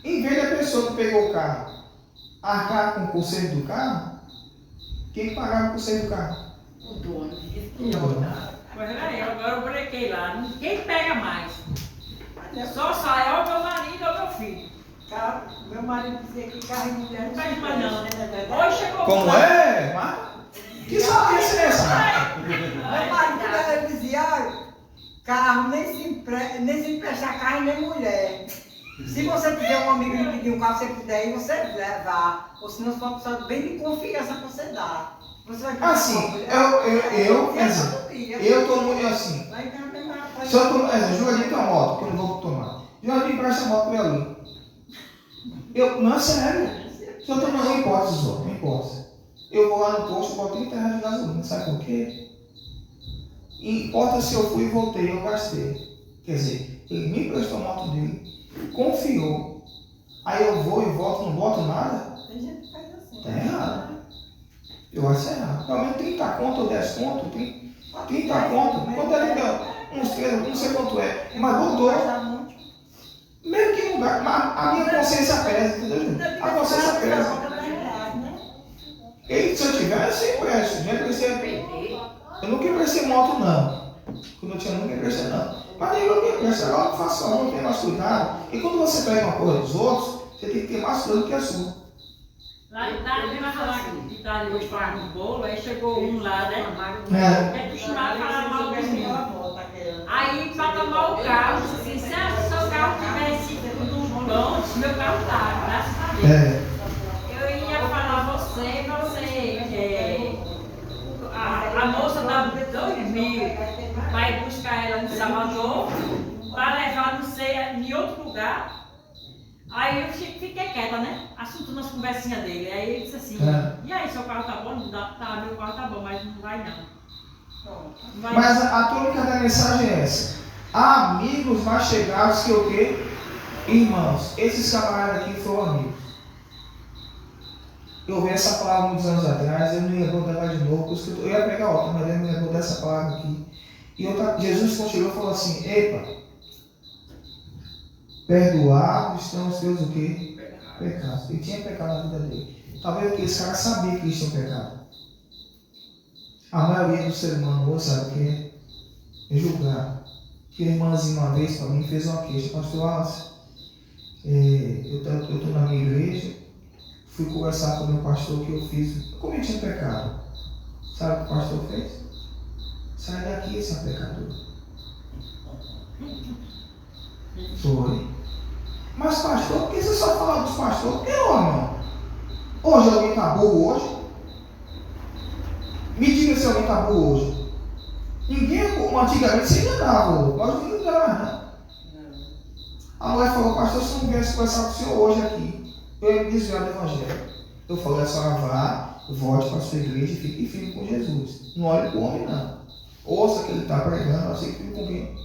Em vez da pessoa que pegou o carro arcar com o conserto do carro, quem pagava o conserto do carro? O dono. O dono. Pois era eu, agora eu brequei lá. Ninguém pega mais. Só sai ou meu marido ou meu filho. Carro, meu marido dizia que carro e mulher Não pede mais não. Meu Hoje chegou Como é, Marta? Que sabiência é essa? marido ele dizia, "Olha, carro nem se emprestar carro nem mulher. Se você tiver um amigo que pedir um carro, você puder ir, você levar. Ou senão você pode precisar bem de confiança que você dá. Você vai pedir Assim, uma mulher, eu tô muito assim. Lá em casa tem uma coisa. Se eu tô, Jurandir tem uma moto, que eu não vou tomar. Jurandir empresta a moto pra ali. Não, é sério. Se eu tô não importa, Zó, não importa. Eu vou lá no posto, boto 30 reais de gasolina, sabe por quê? E importa se eu fui e voltei, eu gastei. Quer dizer, ele me emprestou a moto dele, confiou. Aí eu vou e volto, não boto nada. Tem gente que faz assim. Tá errado. Eu acho errado. Pelo menos 30 conto ou 10 conto, 30 conto. Quanto é que é? Uns 3, não sei quanto é. Mas botou. Meio que não dá. Mas a minha consciência pesa, entendeu? A consciência pesa. E se eu tivesse, eu empresto. Já emprestei. Eu nunca emprestei moto, não. Quando eu tinha, nunca emprestei, não. Mas eu nunca emprestei. Agora eu faço favor, não tenho mais cuidado. E quando você pega uma coisa dos outros, você tem que ter mais cuidado que a sua. Lá em tarde, nós falamos que tá ali hoje para um bolo, aí chegou um lá, né? É. É acostumado a falar mal dos meninos. Aí, para tomar o carro, disse assim, se o seu carro tivesse no bom, meu carro tá, graças a Deus. Eu ia falar a você, a moça dá 2 mil, vai buscar ela em Salvador, para levar, não sei, em outro lugar. Aí eu fiquei quieta, né? Assunto nas conversinhas dele. Aí ele disse assim, e aí, seu carro tá bom? Tá, meu carro tá bom, mas não vai não. Mas a tônica da mensagem é essa. Há amigos mais chegados que o quê? Irmãos. Esses camaradas aqui foram amigos. Eu ouvi essa palavra muitos anos atrás, eu me lembro dela de novo, porque eu ia pegar outra, mas eu me lembro dessa palavra aqui. E Jesus quando chegou falou assim, epa, perdoados estão os teus o quê? Pecados. Ele tinha pecado na vida dele. Talvez aqueles caras sabiam que eles tinham pecado. A maioria do ser humano hoje sabe o que é? É julgar. Que a irmãzinha uma vez para mim fez uma queixa. Pastor Wallace, eu estou na minha igreja, fui conversar com o meu pastor que eu cometi um pecado. Sabe o que o pastor fez? Sai daqui, esse pecador. Foi. Mas pastor, por que você só fala dos pastores? Por que não, irmão? Hoje alguém está burro hoje? Me diga se alguém está burro hoje. Ninguém, como antigamente, você ainda estava. Hoje ninguém está mais, não. A mulher falou, pastor, se não viesse conversar com o senhor hoje aqui, eu ia me desviar do evangelho. Eu falei, a senhora vá, volte para a sua igreja e fique firme com Jesus. Não olhe para o homem, não. Ouça que ele está pregando, assim que com quem?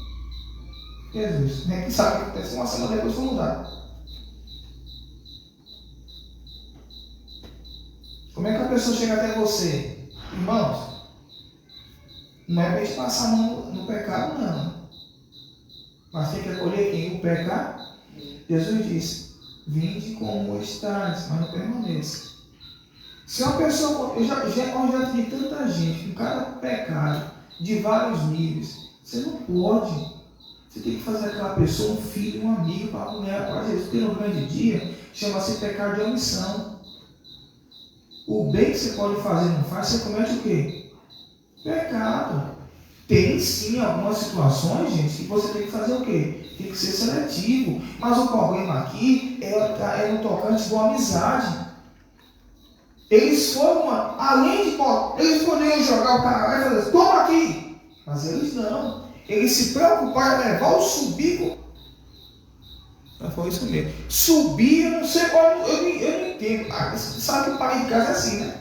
Jesus. Nem que sabe o que acontece uma semana depois foi mudar. Como é que a pessoa chega até você? Irmãos, não é para gente passar a mão no pecado, não. Mas tem que acolher quem? O pecado. Jesus disse, vinde como estáis, mas não permaneça. Se uma pessoa, eu já tive tanta gente com cada pecado, de vários níveis, você não pode. Você tem que fazer aquela pessoa um filho, um amigo, para mulher, para Jesus. Porque no grande dia, chama-se pecado de omissão. O bem que você pode fazer e não faz, você comete o quê? Pecado. Tem sim algumas situações, gente, que você tem que fazer o quê? Tem que ser seletivo. Mas o problema aqui é no tocante da amizade. Eles foram, além de eles poderiam jogar o cara lá e fazer assim, toma aqui. Mas eles não. Eles se preocuparam em levar o subico. Foi isso mesmo. Subir, eu não sei qual, eu não entendo. Você sabe que o pai de casa é assim, né?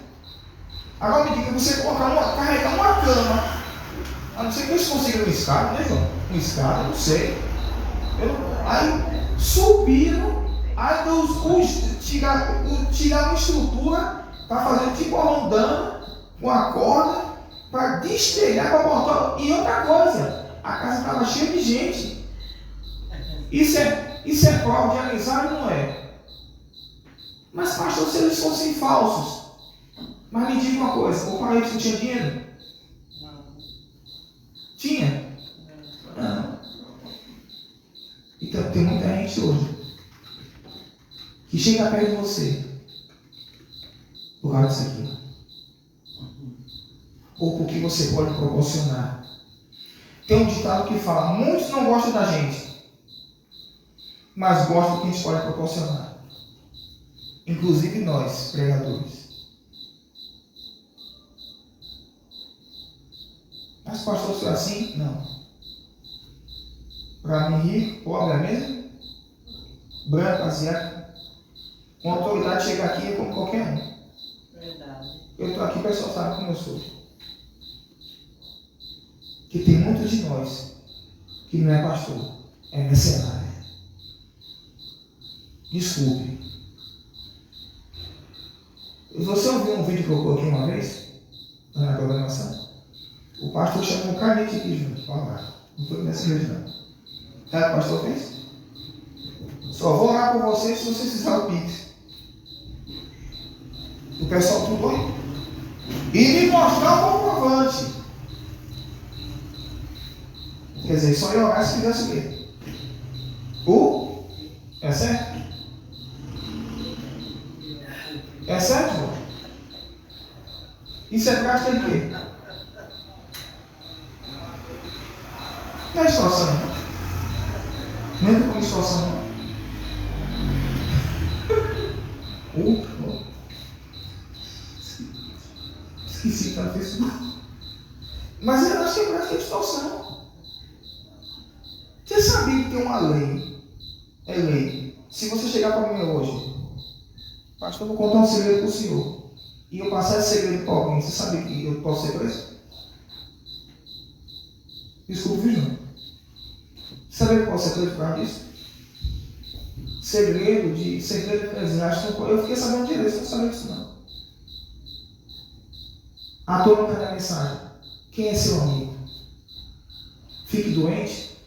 Agora me diga, você carregar uma cama. A não ser que eles consigam um escada, né, João? Um escada, não sei. Aí subiram, aí tiraram uma estrutura para fazer tipo uma rondana, com a corda, para destelhar, para botar. E outra coisa, a casa estava cheia de gente. Isso é prova de amizade, não é? Mas pastor, se eles fossem falsos. Mas me diga uma coisa, o parente não tinha dinheiro? Não. Tinha? Não. Então tem muita gente hoje que chega perto de você por causa disso aqui. Ou porque você pode proporcionar. Tem um ditado que fala, muitos não gostam da gente, mas gostam do que a gente pode proporcionar. Inclusive nós, pregadores. Mas pastor, se é assim? Não. Para mim, rico, pobre é mesmo? Branco, asiático. Com autoridade chega aqui é como qualquer um. Verdade. Eu estou aqui, o pessoal sabe como eu sou. Que tem muitos de nós que não é pastor, é mercenário. Desculpe. Você ouviu um vídeo que eu coloquei uma vez na programação? O pastor chamou um carnete aqui junto. Olha lá. Não foi nessa igreja, não. Sabe o que o pastor fez? Só vou orar por vocês se vocês fizerem o pix. O pessoal tudo aí. E me mostrar o comprovante. Quer dizer, só ia orar se fizesse o quê? É certo? É certo, irmão? Isso é prática de quê? Não é extorsão, não. Nem com extorsão, não. Esqueci que está no Facebook. Mas eu acho que é prática de extorsão. Você sabia que tem uma lei? É lei. Se você chegar para mim hoje, pastor, eu vou contar um segredo para o senhor, e eu passar esse segredo para alguém, você sabia que eu posso ser preso? Desculpa, viu, João? Sabe qual é o segredo por causa disso? Segredo eclesiástico. Eu fiquei sabendo direito, não sabia disso não. A turma está na mensagem. Quem é seu amigo? Fique doente,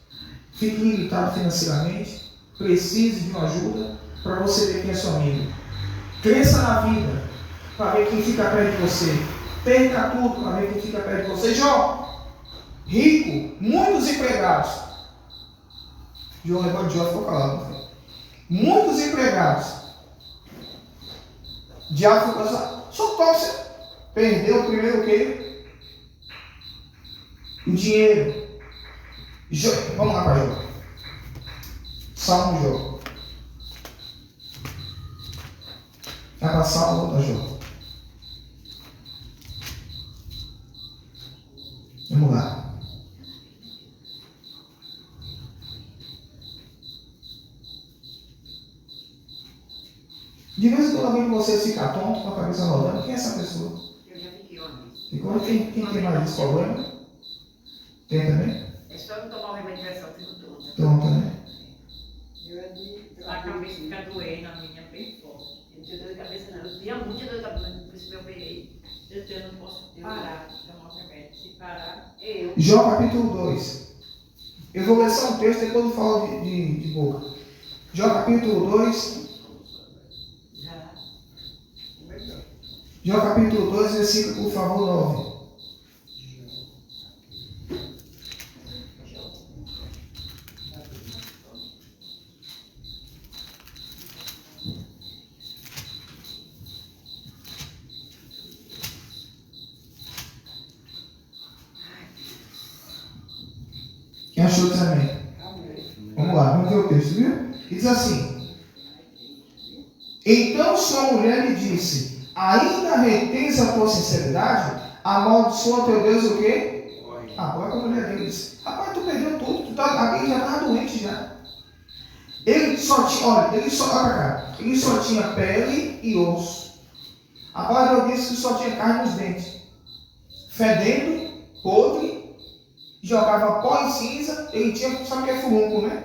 fique limitado financeiramente, precise de uma ajuda para você ver quem é seu amigo. Cresça na vida para ver quem fica perto de você. Perca tudo para ver quem fica perto de você. Jó, rico, muitos empregados. João levou de Jó, ficou calado. Muitos empregados. Diabo ficou só torce. Perdeu o primeiro o quê? O dinheiro. Vamos lá para Jó. Salmo Jó. Vai para Salmo da Jó. Vamos lá. De vez em quando alguém de vocês fica tonto com a cabeça rodando, quem é essa pessoa? Eu já fiquei honesto. Ficou? Quem tem mais esse problema? Tem também? É só não tomar o remédio de pressão o tempo todo. Pronto, né? A cabeça fica doendo, a minha bem forte. Eu não tenho dor de cabeça não. Eu tinha muita dor de cabeça, por isso que eu operei. Eu não posso parar de tomar o remédio. Se parar, Jó capítulo 2. Eu vou ler só um texto, depois eu falo de boca. Jó capítulo 2. Jó capítulo 2, versículo, por favor, 9. Quem achou também? Vamos lá, vamos ver o texto, viu? Diz assim: então sua mulher lhe disse: ainda retens a tua sinceridade? Amaldiçoa teu Deus o quê? Agora a mulher dele disse: rapaz, tu perdeu tudo, alguém já estava doente já. Ele só tinha, olha cá, ele só tinha pele e osso. Agora eu disse que só tinha carne nos dentes, fedendo, podre, jogava pó e cinza. Ele tinha, sabe o que é furúnculo, né?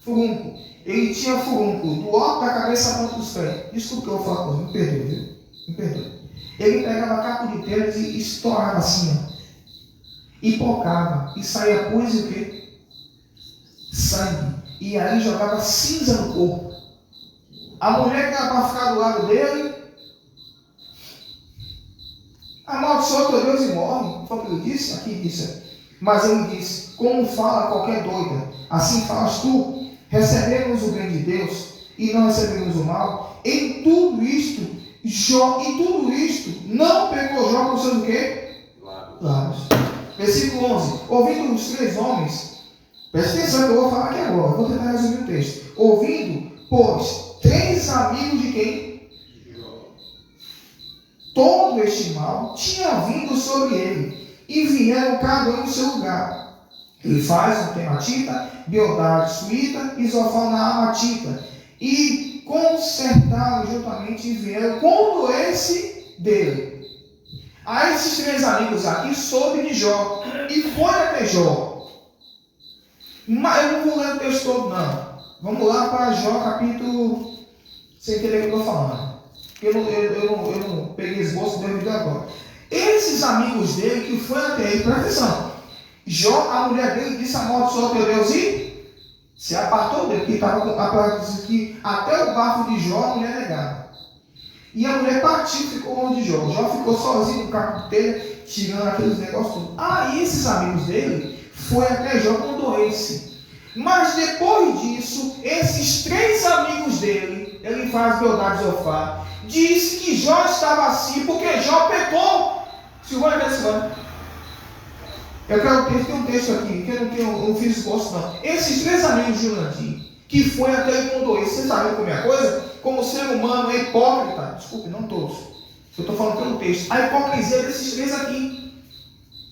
Furúnculo. Ele tinha furúnculo do alto da cabeça à ponta dos pés. Desculpa que eu vou falar com você, me perdoe, viu? Me perdoe. Ele pegava caco de telhas e estourava assim, ó. E pocava. E saía pus e o quê? Sangue. E aí jogava cinza no corpo. A mulher que era para ficar do lado dele, amaldiçoa teu Deus e morre. Foi o que ele disse? Aqui disse. Mas ele disse: como fala qualquer doida, assim falas tu. Recebemos o bem de Deus e não recebemos o mal. Em tudo isto, não pecou Jó com seus o quê? Lábios. Versículo 11. Ouvindo os três homens, presta atenção que eu vou falar aqui agora, vou tentar resumir o texto. Ouvindo, pois, três amigos de quem? Todo este mal tinha vindo sobre ele, e vieram cada um em seu lugar. Ele faz um tematita, Bildade suíta e Zofar na amatita. E consertaram juntamente e vieram como esse dele. Aí esses três amigos aqui soube de Jó e foi até Jó. Mas eu não vou ler o texto todo não. Vamos lá para Jó capítulo... Sem entender o que eu estou falando. Eu não peguei esboço do vídeo agora. Esses amigos dele que foi até ele, presta atenção. Jó, a mulher dele disse: amaldiçoa teu Deus e se apartou dele, porque estava com a que até o bafo de Jó a mulher negava. E a mulher partiu e ficou longe de Jó. Jó ficou sozinho no carro de telha, tirando aqueles negócios todos. Aí esses amigos dele foi até Jó com doença. Mas depois disso, esses três amigos dele, ele faz Bildade e Zofar, disse que Jó estava assim porque Jó pecou. Silvana, cadê Silvana? Eu quero ter um texto aqui, que eu não fiz esforço não. Esses três amigos de Jurandir, que foi até ele com doença, vocês sabem como é a coisa? Como o ser humano é hipócrita, desculpe, não todos. Eu estou falando pelo texto. A hipocrisia desses três aqui.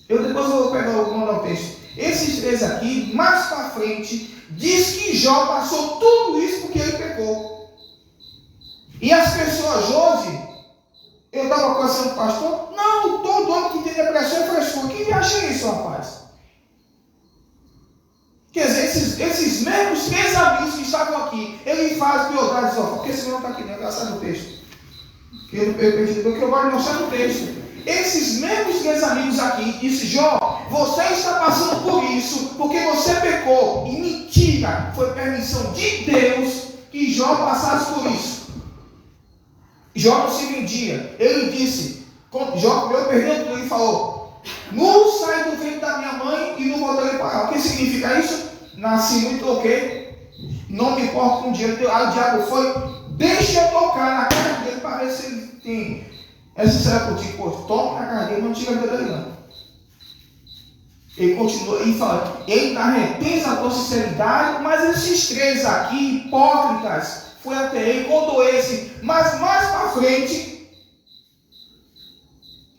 Depois eu vou mandar o texto. Esses três aqui, mais para frente, diz que Jó passou tudo isso porque ele pecou. E as pessoas hoje, eu estava conversando com o pastor, não, todo homem que tem depressão é frescura. Que acha isso, rapaz? esses mesmos 3 amigos que estavam aqui, ele faz pior, diz, porque esse não está aqui, né? Engraçado no texto. Eu gosto de mostrar no texto. Esses mesmos 3 amigos aqui, disse, Jó, você está passando por isso, porque você pecou. E mentira, foi permissão de Deus que Jó passasse por isso. Jó não se vendia. Ele disse, Jó, eu perdeu tudo, ele falou, não saí do ventre da minha mãe e não voltarei para cá. O que significa isso? Nasci muito ok, não me importo com dinheiro. Aí o diabo foi, deixa eu tocar na cara dele para ver se ele tem essa será contigo. Pô, toca na cara dele, não tira a vida dele não. Ele continua, ele fala, ele ainda retém a tua sinceridade, mas esses 3 aqui, hipócritas, foi até ele, contou esse, mas mais para frente,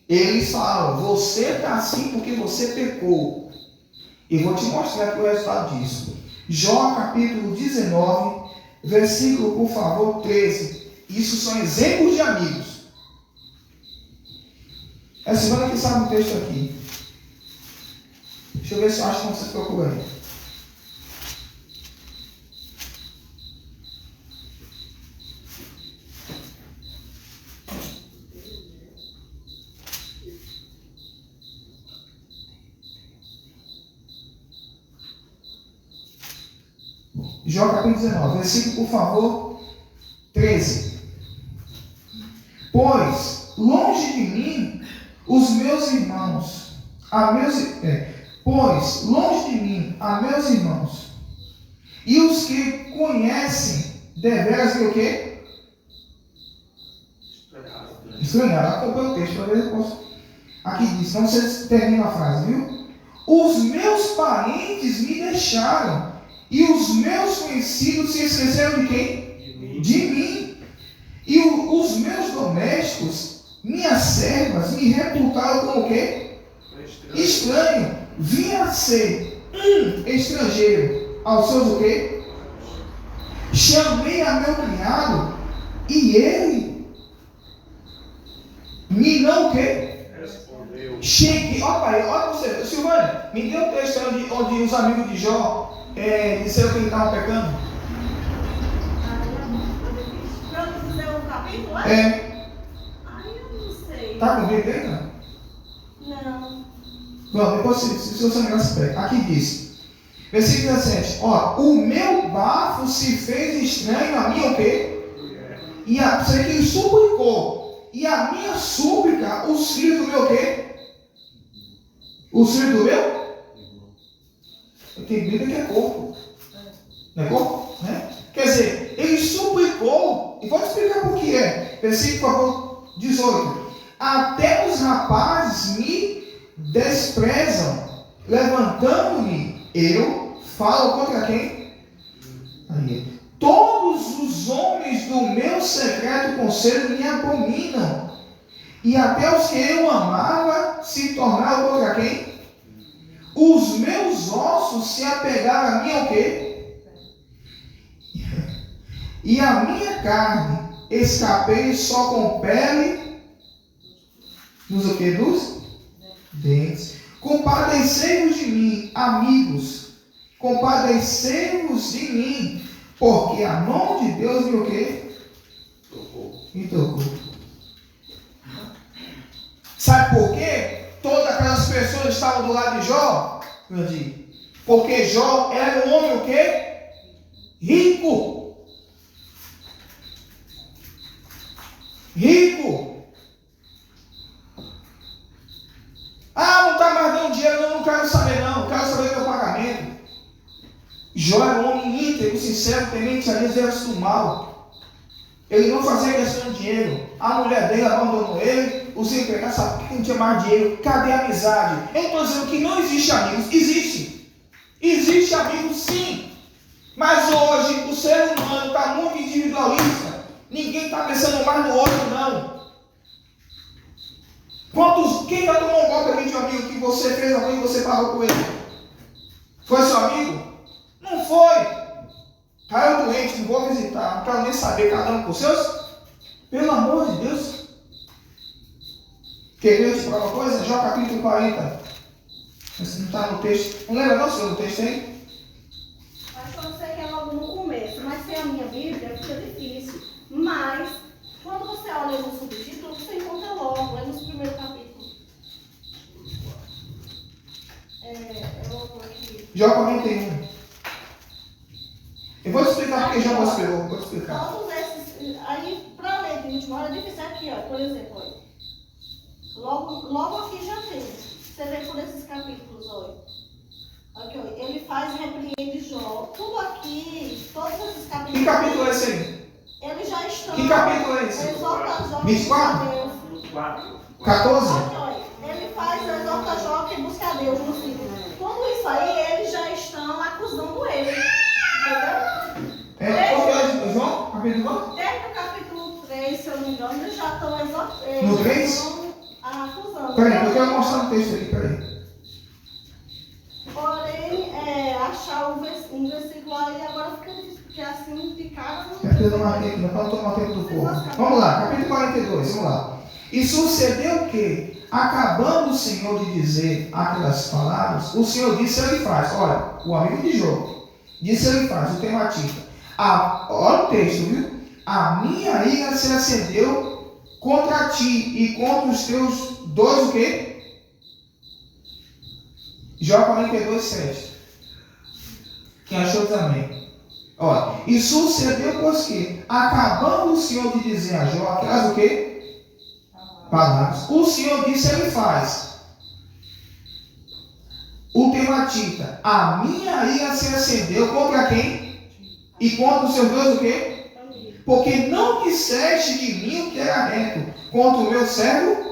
eles falam, você está assim porque você pecou. E vou te mostrar aqui o resultado disso. Jó capítulo 19, versículo, por favor, 13. Isso são exemplos de amigos. É a semana que sabe o texto aqui. Deixa eu ver se eu acho que você procura aí. Jó capítulo 19, versículo, por favor, 13. Pois, longe de mim, os meus irmãos, pois, longe de mim, a meus irmãos, e os que conhecem, deveras que o quê? Estranhar, acompanha o texto, para ver se eu posso. Aqui diz, não sei se termina a frase, viu? Os meus parentes me deixaram, e os meus conhecidos se esqueceram de quem? De mim. E os meus domésticos, minhas servas, me reputaram como o quê? Estranho. Vinha ser estrangeiro aos seus o quê? Chamei a meu cunhado, e ele me não o quê? Respondeu. Cheguei. Olha você, Silvânia, me deu um texto onde os amigos de Jó disseram que ele estava pecando. Vamos dizer um capítulo, é? Eu não sei. Está com Bíblia aí, não? Não. Bom, depois se você não se pega. Aqui diz, versículo 17, ó, o meu bafo se fez estranho a mim o quê? E você que ele suplicou, e a minha súplica, os filhos do meu quê? Os filhos do meu? Tem Bíblia que é corpo. Não é corpo? Né? Quer dizer, ele suplicou, e vou te explicar por que é. Versículo, por favor, 18. Até os rapazes me desprezam, levantando-me, eu falo contra quem? Aí. Todos os homens do meu secreto conselho me abominam, e até os que eu amava se tornaram contra quem? Os meus ossos se apegaram a mim o quê? E a minha carne escapei só com pele nos o quê? Dos dentes. Compadecei-vos de mim, amigos, compadecei-vos de mim, porque a mão de Deus me o quê? Me tocou. Sabe por quê? Todas aquelas pessoas estavam do lado de Jó? Porque Jó era um homem o quê? Rico. Rico. Não está mais dando dinheiro, não quero saber não, quero saber do meu pagamento. Jó era um homem íntegro, sincero, temente a Deus, exército do mal. Ele não fazia questão de dinheiro. A mulher dele abandonou ele, os empregados sabiam que não tinha mais dinheiro. Cadê a amizade? Eu estou dizendo que não existe amigos. Existe. Existe amigos sim. Mas hoje o ser humano está muito individualista. Ninguém está pensando mais no outro, não. Quem já tomou um golpe aqui de um amigo que você fez a coisa e você pagou com ele? Foi seu amigo? Não foi. Caiu doente, não vou visitar, não quero nem saber, cada um com seus. Pelo amor de Deus. Quer ver eu te falar uma coisa? Jó capítulo 40. Esse não está no texto. Não lembra não, senhor, no texto aí? Mas são a minha Bíblia, fica difícil. Mas, quando você olha no subtítulo, você encontra logo, é nos primeiros capítulos. Eu vou aqui. Jó 41. Eu vou te explicar porque Jó prosperou. Vou te explicar. Todos esses. Aí, para ler de última hora, é difícil aqui, ó. Por exemplo, olha. Logo aqui já tem. Você vê por esses capítulos, olha. Aqui, olha. Ele faz e repreende Jó. Tudo aqui, todos esses capítulos. Que capítulo é esse aí? Eles já estão. Que capítulo é esse? Exorta Jó. 24? 14? Aqui, olha. Ele faz o exorta Jó que busca a Deus no 5. Tudo isso aí, eles já estão acusando ele. Entendeu? Qual é, João? Capítulo quanto? Desde o capítulo 3, se eu não me engano, eles já estão exortando. No 3? Acusando. Peraí, eu quero mostrar um texto aqui, peraí. Porém, achar um versículo aí agora fica difícil, porque assim de cara não. É porque eu não tomar tempo do povo. Vamos lá, capítulo 42, vamos lá. E sucedeu que, acabando o Senhor de dizer aquelas palavras, o Senhor disse a Elifaz, olha, o amigo de Jó, disse a Elifaz, o tematita, olha o texto, viu? A minha ira se acendeu contra ti e contra os teus dois o quê? Jó 42, 7. Quem achou também? Olha, e sucedeu, pois que, acabando o Senhor de dizer a Jó aquelas o quê? Palavras. O Senhor disse a Elifaz, o tematita, a minha ira se acendeu contra quem? E contra os seus dois o quê? Porque não disseste de mim o que era reto contra o meu servo?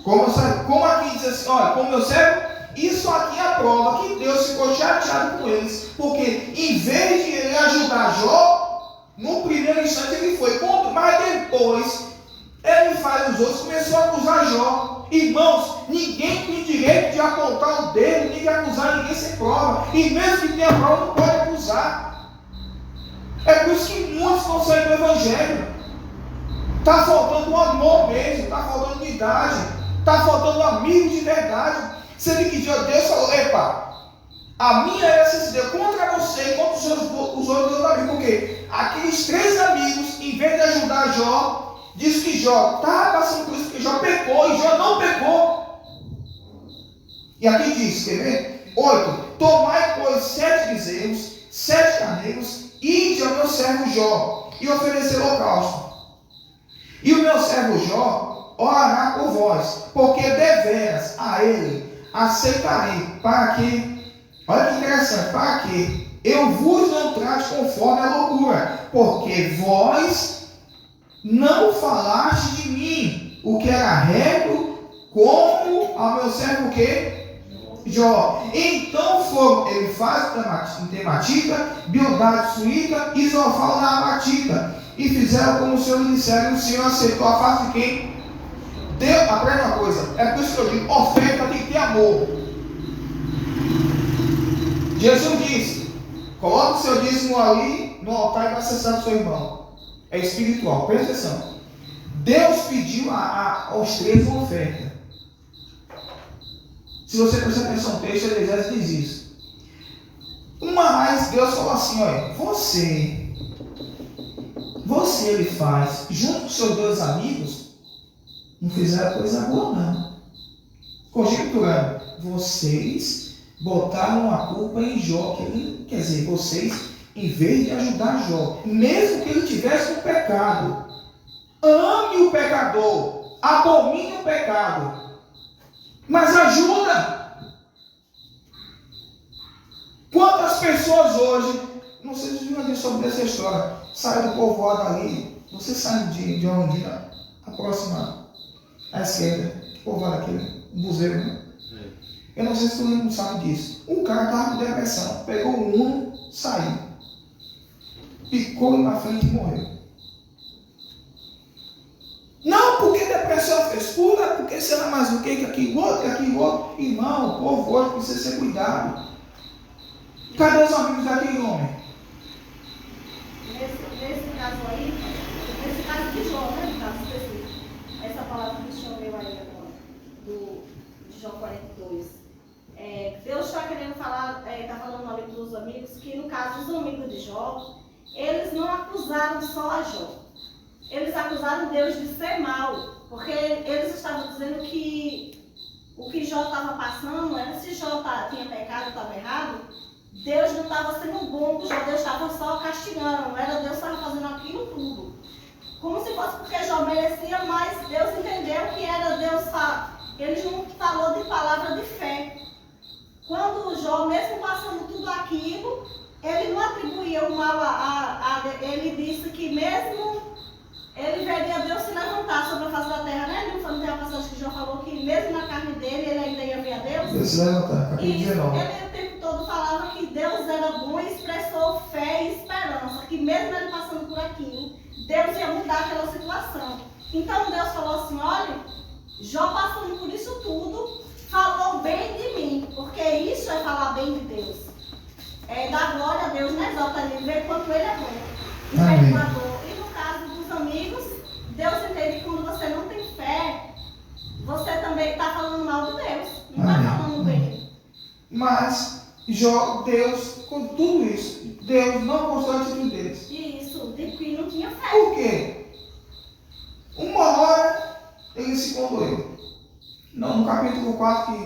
Como aqui diz assim, olha, como meu servo, isso aqui é a prova que Deus ficou chateado com eles, porque em vez de ele ajudar Jó, no primeiro instante ele foi contra, mas depois ele faz os outros, começou a acusar Jó. Irmãos, ninguém tem direito de apontar o dedo, nem de acusar ninguém sem prova. E mesmo que tenha prova, não pode acusar. É por isso que muitos estão saindo do Evangelho. Está faltando um amor mesmo, está faltando unidade, está faltando amigos de verdade. Você vê que Deus falou, epa, a minha herança se deu contra você e contra os outros amigos. Porque aqueles 3 amigos, em vez de ajudar Jó, diz que Jó estava passando por isso, que Jó pecou e Jó não pecou. E aqui diz, quer ver? 8. Tomai, pois, 7 bezerros, 7 carneiros, ide ao meu servo Jó, e oferecer holocausto. E o meu servo Jó orará por vós, porque deveras a ele aceitarei, para que, olha que interessante, para que eu vos não trate conforme a loucura, porque vós não falaste de mim o que era reto, como ao meu servo o quê? Jó. Então foram Elifaz o tematita, Bildade suíta e Zofar na amatita, e fizeram como o Senhor lhe dissera, e o Senhor aceitou a face de quem? Deus. Aprende uma coisa, é por isso que eu digo, oferta tem que ter amor. Jesus disse, coloque o seu dízimo ali no altar e vai acessar o seu irmão. É espiritual, presta atenção. Deus pediu aos 3 uma oferta. Se você prestar atenção no texto, Eliezer diz isso. Uma vez Deus falou assim, olha, você ele faz, junto com seus 2 amigos, não fizeram coisa boa não. Conjecturando, vocês botaram a culpa em Jó, quer dizer, vocês, em vez de ajudar Jó, mesmo que ele tivesse um pecado, ame o pecador, abomine o pecado, mas ajuda. Quantas pessoas hoje, não sei se vocês viram sobre essa história, saem do povoado ali, você sai de Ondina, a próxima à esquerda, povoado aquele, um buzeiro, né? Eu não sei se todo mundo sabe disso. Um cara estava com depressão, pegou um Uno, saiu, picou na frente e morreu. Não porque depressão é frescura, porque será mais do que aqui, outro. Irmão, o povo hoje precisa ser cuidado. Cadê os amigos daquele homem? Nesse caso aí, nesse caso de Jó, né? No caso específico, essa palavra que o senhor leu aí agora, de Jó 42, Deus está querendo falar, está falando ali dos amigos, que no caso os amigos de Jó, eles não acusaram só a Jó. Eles acusaram Deus de ser mal, porque eles estavam dizendo que o que Jó estava passando era se Jó tinha pecado, estava errado, Deus não estava sendo bom com Jó, Deus estava só castigando, não era Deus que estava fazendo aquilo tudo. Como se fosse porque Jó merecia, mas Deus entendeu que era Deus, ele não falou de palavra de fé. Quando Jó, mesmo passando tudo aquilo, ele não atribuía o mal ele disse que mesmo ele veria Deus se levantar sobre a face da terra, né? Não tem uma passagem que Jó falou que mesmo na carne dele, ele ainda ia ver a Deus? Deus se levantar, capítulo 19. Ele o tempo todo falava que Deus era bom e expressou fé e esperança, que mesmo ele passando por aquilo, Deus ia mudar aquela situação. Então Deus falou assim, olha, Jó passando por isso tudo, falou bem de mim, porque isso é falar bem de Deus. É dar glória a Deus, né? Exalta ele, ver quanto ele é bom. Amém. E no caso dos amigos, Deus entende que quando você não tem fé, você também está falando mal de Deus. Não está falando bem. Mas Jó, Deus, com tudo isso, Deus não mostrou a atitude deles. Isso, de que não tinha fé. Por quê? Uma hora ele se condoeu. No capítulo 4 que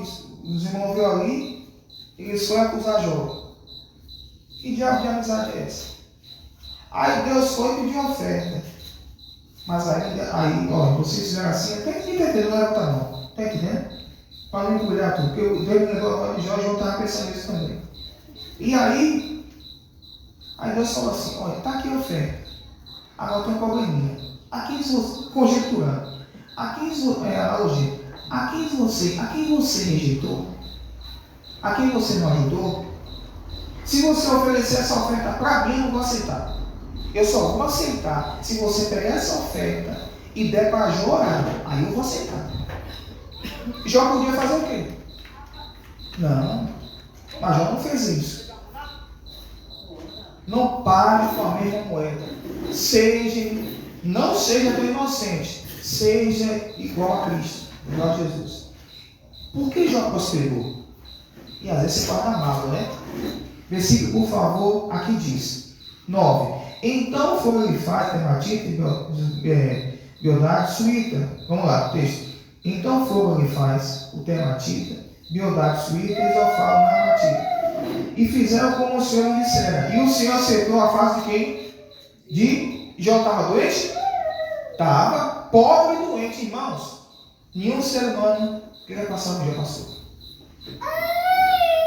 os irmãos viram ali, eles foram acusar Jó. Que diabo de amizade é essa? Aí Deus foi pedir uma oferta. Mas aí ó, vocês fizeram assim, até que entender, não era outra não. Está entendendo? Para não cuidar tudo. Porque o Deus me levou de Jó, Jó estava pensando nisso também. E aí Deus falou assim, olha, está aqui a oferta. Agora tem um probleminha. Aqui conjecturando. Aqui analogia. A quem você rejeitou? A quem você não ajudou? Se você oferecer essa oferta para mim, eu não vou aceitar. Eu só vou aceitar se você pegar essa oferta e der para Jó orar. Aí eu vou aceitar. Jó podia fazer o quê? Não. Mas Jó não fez isso. Não pare com a mesma moeda. Não seja tão inocente. Seja igual a Cristo, igual a Jesus. Por que Jó prosperou? E às vezes você pode dar mágoa, né? Versículo, por favor, aqui diz. 9. Então foram Elifaz, Tematita e Bildade, Suíta. Vamos lá, texto. Então foram Elifaz, o Tematita, Bildade, Suíta e Zofar, o Namatita. E fizeram como o Senhor lhe dissera. E o Senhor acertou a face de quem? De Jó. Estava doente? Estava pobre e doente, irmãos. Nenhum ser humano queria passar onde já passou.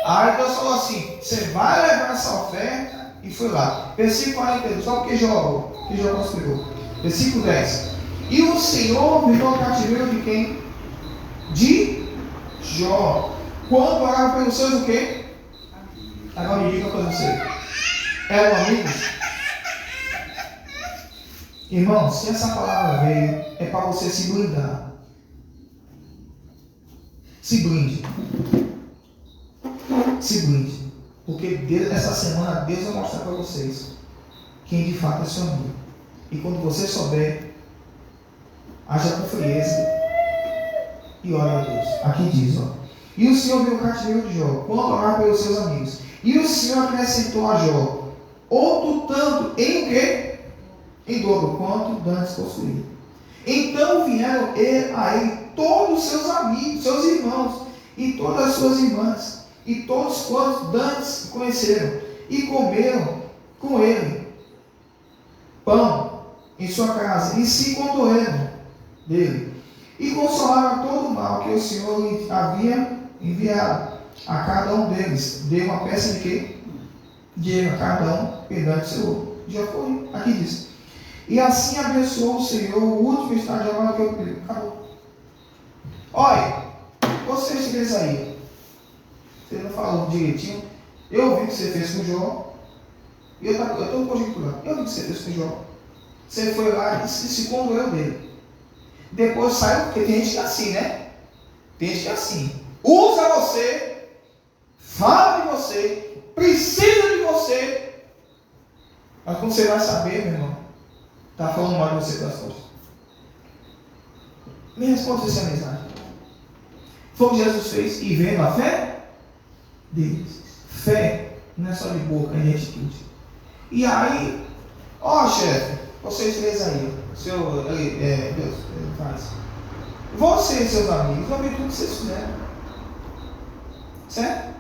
Aí Deus falou assim, você vai levar essa oferta, e foi lá. Versículo 42, só porque Jó prosperou. Versículo 10. E o Senhor virou o cativeiro de quem? De Jó. Quando orava pelos seus o quê? Agora me diga para você. Eram amigos? Irmão, se essa palavra veio, é para você se blindar. Se blinde. Se blinde. Porque essa semana Deus vai mostrar para vocês quem de fato é seu amigo. E quando você souber, haja com frieza e ore a Deus. Aqui diz, ó. E o Senhor viu o cativeiro de Jó, quando orava pelos seus amigos. E o Senhor acrescentou a Jó outro tanto em o quê? Em dobro, quanto dantes possuía. Então vieram a ele todos os seus amigos, seus irmãos, e todas as suas irmãs, e todos quantos dantes conheceram, e comeram com ele pão em sua casa, e se condoeram dele, e consolaram todo o mal que o Senhor lhe havia enviado a cada um deles. Deu uma peça de quê? Dinheiro a cada um, perante o Senhor. Já foi, aqui diz. E assim abençoou o Senhor o último estágio agora que eu pedi. Acabou. Olha, vocês três aí, você não falou direitinho. Eu ouvi o que você fez com o Jó. Eu estou conjecturando. Eu vi o que você fez com o Jó. Você foi lá e se condoeu dele. Depois saiu, porque tem gente que é assim, né? Tem gente que é assim. Usa você, fala de você, precisa de você. Mas quando você vai saber, meu irmão, está falando mal de você pelas costas. Me responde essa amizade. Foi o que Jesus fez e vendo a fé? deles. Fé não é só de boca, é de atitude. E aí, chefe, vocês três aí, Deus faz. Você e seus amigos vão ver tudo que vocês fizeram. Certo?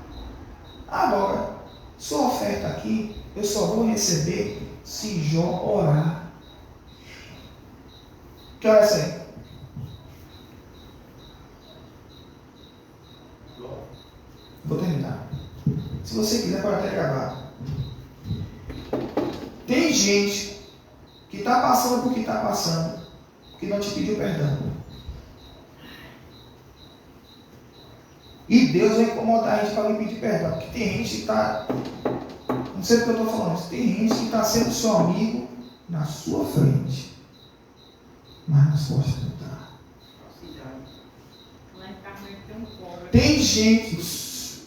Agora, sua oferta aqui, eu só vou receber se Jó orar. Que hora é essa aí? Vou terminar. Se você quiser, pode até gravar. Tem gente que está passando por que está passando, que não te pediu perdão. E Deus vai incomodar a gente para lhe pedir perdão. Porque tem gente que está, não sei porque eu estou falando isso, tem gente que está sendo seu amigo na sua frente, mas nas costas não está. Tem gente,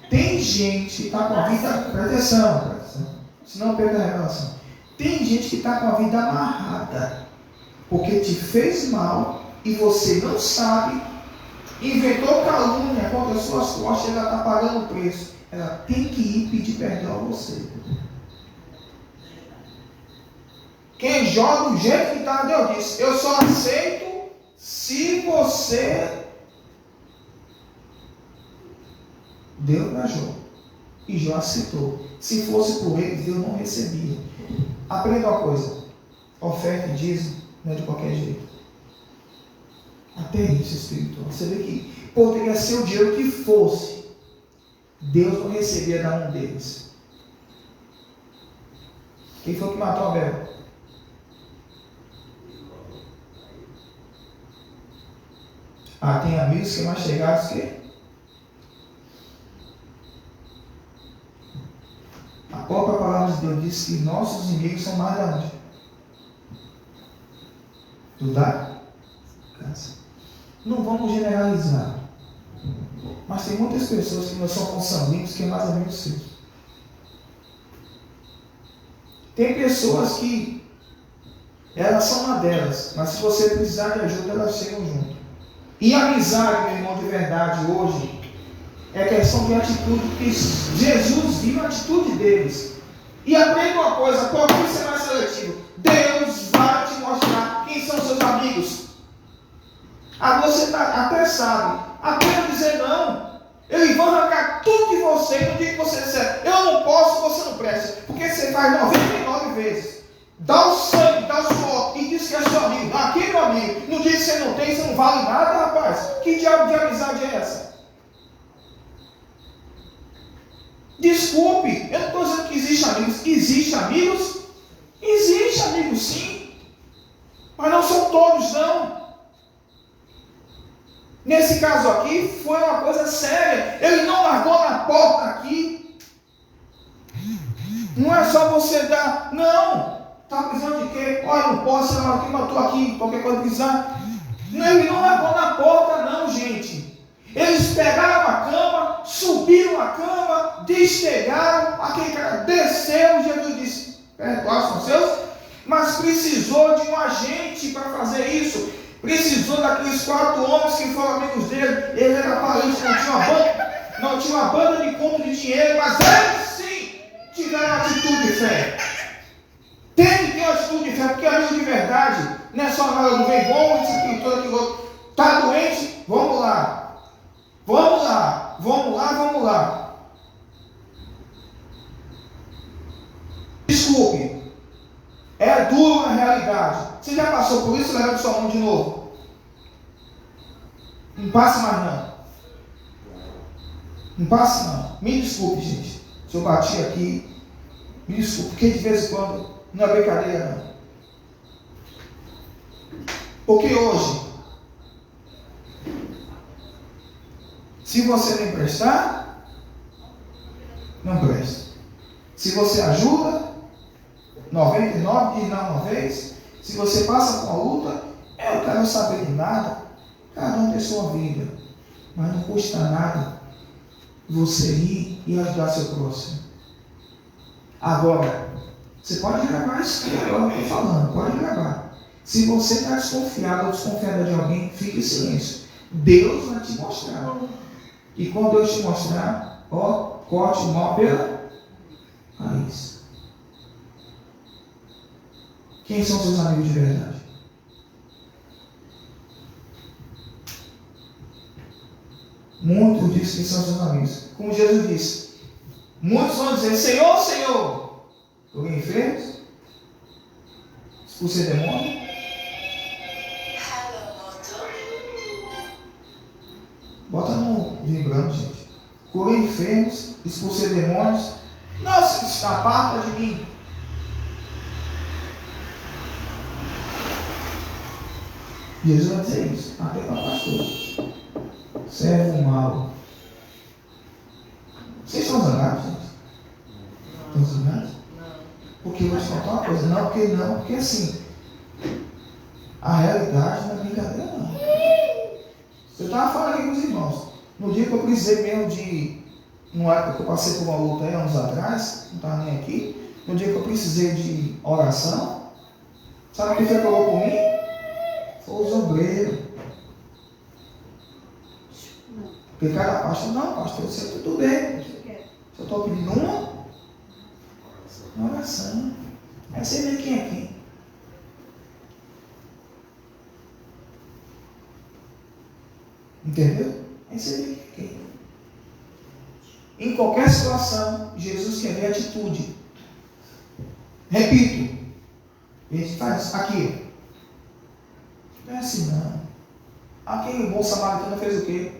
tem gente que está com a vida, presta atenção, senão perda a revelação. Tem gente que está com a vida amarrada, porque te fez mal e você não sabe, inventou calúnia contra as suas costas, ela está pagando o preço. Ela tem que ir pedir perdão a você. Quem joga do jeito que está, Deus disse, eu só aceito se você deu para Jó. E Jó aceitou. Se fosse por eles, Deus não recebia. Aprenda uma coisa. Oferta e dízimo não é de qualquer jeito. Até isso espiritual. Você vê que poderia ser o dinheiro que fosse. Deus não recebia da mão deles. Quem foi que matou Abel? Tem amigos que são mais chegados que a própria palavra de Deus diz que nossos inimigos são mais da onde? Do da casa. Não vamos generalizar. Mas tem muitas pessoas que não são consanguíneos que é mais amigos seus. Tem pessoas que elas são uma delas, mas se você precisar de ajuda, elas chegam junto. E a amizade, meu irmão, de verdade hoje é questão de atitude, porque Jesus viu a atitude deles. E aprenda uma coisa, pode ser mais seletivo. Deus vai te mostrar quem são seus amigos. Você está até sabe, apenas dizer não. Eles vão arrancar tudo de você no dia que você disser, eu não posso, você não presta. Porque você faz 99 vezes. Dá o sangue, dá o suor e diz que é seu amigo. Aqui é meu amigo. No dia que você não tem, você não vale nada, rapaz. Que diabo de amizade é essa? Desculpe, eu não estou dizendo que existem amigos. Existem amigos? Existem amigos sim. Mas não são todos não. Nesse caso aqui, foi uma coisa séria. Ele não largou na porta aqui. Não é só você dar, não. Está precisando de quê? Olha, não posso, sei lá, mas estou aqui, qualquer coisa precisar. Não, ele não largou na porta não, gente. Eles pegaram a cama, subiram a cama, despegaram, aquele cara desceu, Jesus disse, perdoados são seus, mas precisou de um agente para fazer isso. Precisou daqueles 4 homens que foram amigos dele. Ele era parente, não tinha uma banda de conto de dinheiro, mas eles sim tiveram atitude de fé. Tem que ter uma atitude de fé, porque amigo de verdade não é só na hora do bem bom, isso aqui, todo aquilo outro. Está doente? Vamos lá. Vamos lá, vamos lá, vamos lá. Desculpe. É duro na realidade. Você já passou por isso? Levanta sua mão de novo. Não passe mais não. Não passe não. Me desculpe, gente. Se eu bati aqui, me desculpe, porque de vez em quando não é brincadeira não. Porque hoje, se você não emprestar, não presta. Se você ajuda, 99 diz não uma vez. Se você passa por uma luta, eu não quero saber de nada. Cada um tem sua vida. Mas não custa nada você ir e ajudar seu próximo. Agora, você pode gravar isso que agora eu estou falando. Pode gravar. Se você está desconfiado ou desconfiada de alguém, fique em silêncio. Deus vai te mostrar. E quando Deus te mostrar, corte o mal pela raiz. Quem são seus amigos de verdade? Muitos dizem que são seus amigos. Como Jesus disse, muitos vão dizer: Senhor, Senhor. Alguém enfermo? Expulsei demônio? Bota no vibrando, gente. Curei enfermos, expulsei demônios. Nossa, aparta de mim. Jesus vai dizer isso, até para pastor. Servo mau. Vocês estão zangados, gente? Estão zangados? Porque eu vou te contar uma coisa. Não, porque assim, a realidade não é brincadeira, não. Eu estava falando aqui com os irmãos. No dia que eu precisei mesmo de. Numa época que eu passei por uma luta aí, anos atrás, não estava nem aqui. No dia que eu precisei de oração, sabe o que foi que falou por mim? Foi os obreiros. Porque cada pastor, não, pastor, isso é tudo bem. Se eu estou pedindo uma oração. Aí você vê quem é quem. Entendeu? Aí você vê quem é quem. Em qualquer situação, Jesus quer ver atitude. Repito. A gente faz aqui. Não é assim não. Aquele bom samaritano fez o quê?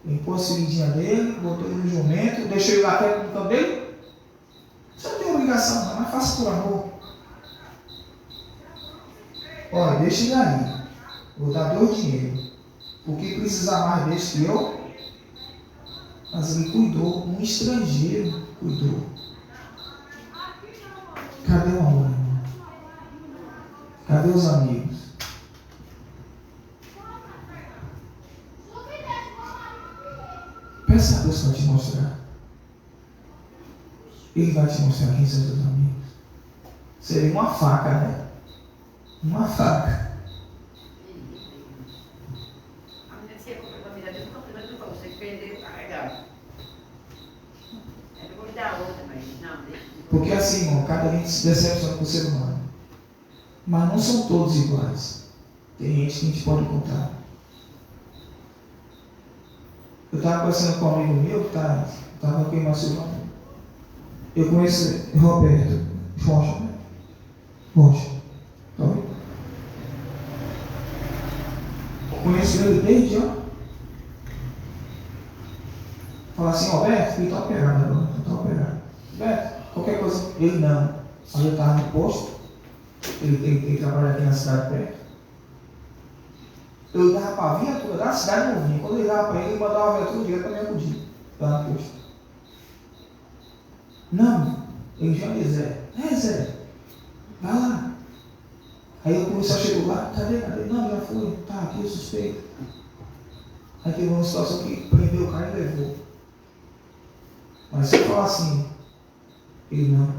Limpou a seringuinha dele, botou ele no jumento, deixou ele lá até no campo dele. Você não tem obrigação não, mas faça por amor. Olha, deixa ele aí. Vou dar 2 dinheiros. O que precisar mais desse que eu? Mas ele cuidou, um estrangeiro cuidou. Cadê o amor, irmão? Cadê os amigos? Peça a Deus para te mostrar. Ele vai te mostrar quem são os seus amigos. Seria uma faca, né? Uma faca. Porque assim, irmão, cada gente se decepciona com o ser humano. Mas não são todos iguais. Tem gente que a gente pode contar. Eu estava conversando com um amigo meu que estava aqui em Maceió. Eu conheço Roberto Rocha. Tá vendo? Eu conheço ele desde, ó. Fala assim, Roberto, ele está operado agora, está operado. Roberto, qualquer coisa, ele não. Aí eu estava no posto, ele trabalha aqui na cidade perto. Eu ligava para a viatura da cidade novinha. Quando eu ligava para ele mandava a viatura direto para me acudir, lá no posto. Não, ele já me Zé. Zé, vai lá. Aí o policial chegou lá, cadê? Não, já foi, tá aqui o suspeito. Aí teve uma situação que prendeu o cara e levou. Mas se eu falar assim, ele não,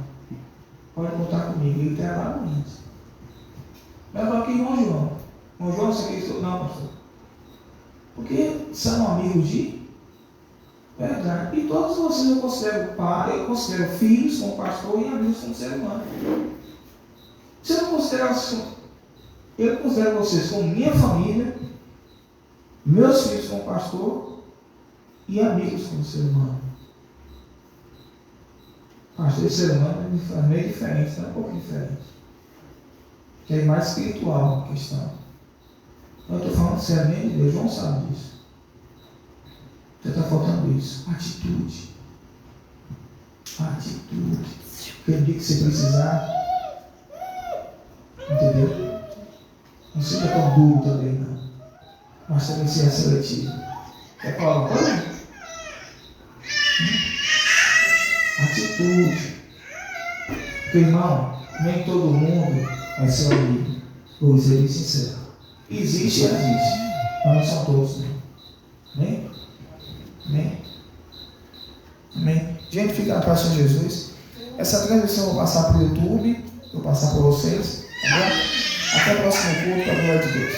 pode contar comigo, ele trabalha no Minas. Mas eu falo aqui, irmão João, você quer isso? Não, pastor. Porque são amigos de verdade. E todos vocês eu considero pai, eu considero filhos como pastor e amigos como ser humano. Se eu não considero, eu considero vocês como minha família, meus filhos como pastor e amigos como ser humano. Pastor e ser humano é meio diferente, não é um pouco diferente. Que é mais espiritual a questão. Eu estou falando seriamente, Deus não sabe disso. Já está faltando isso. Atitude. Aquele dia que você precisar. Entendeu? Não seja tão duro também, não. Mas também seja seletivo. Quer falar uma coisa? Atitude. Porque, irmão, nem todo mundo é seu amigo. Vou ser bem sincero. Existe, mas não são todos, né? Amém? Gente, fica na paz de Jesus. Essa transmissão eu vou passar para o YouTube, vou passar para vocês. Tá bom? Até o próximo culto, a glória de Deus.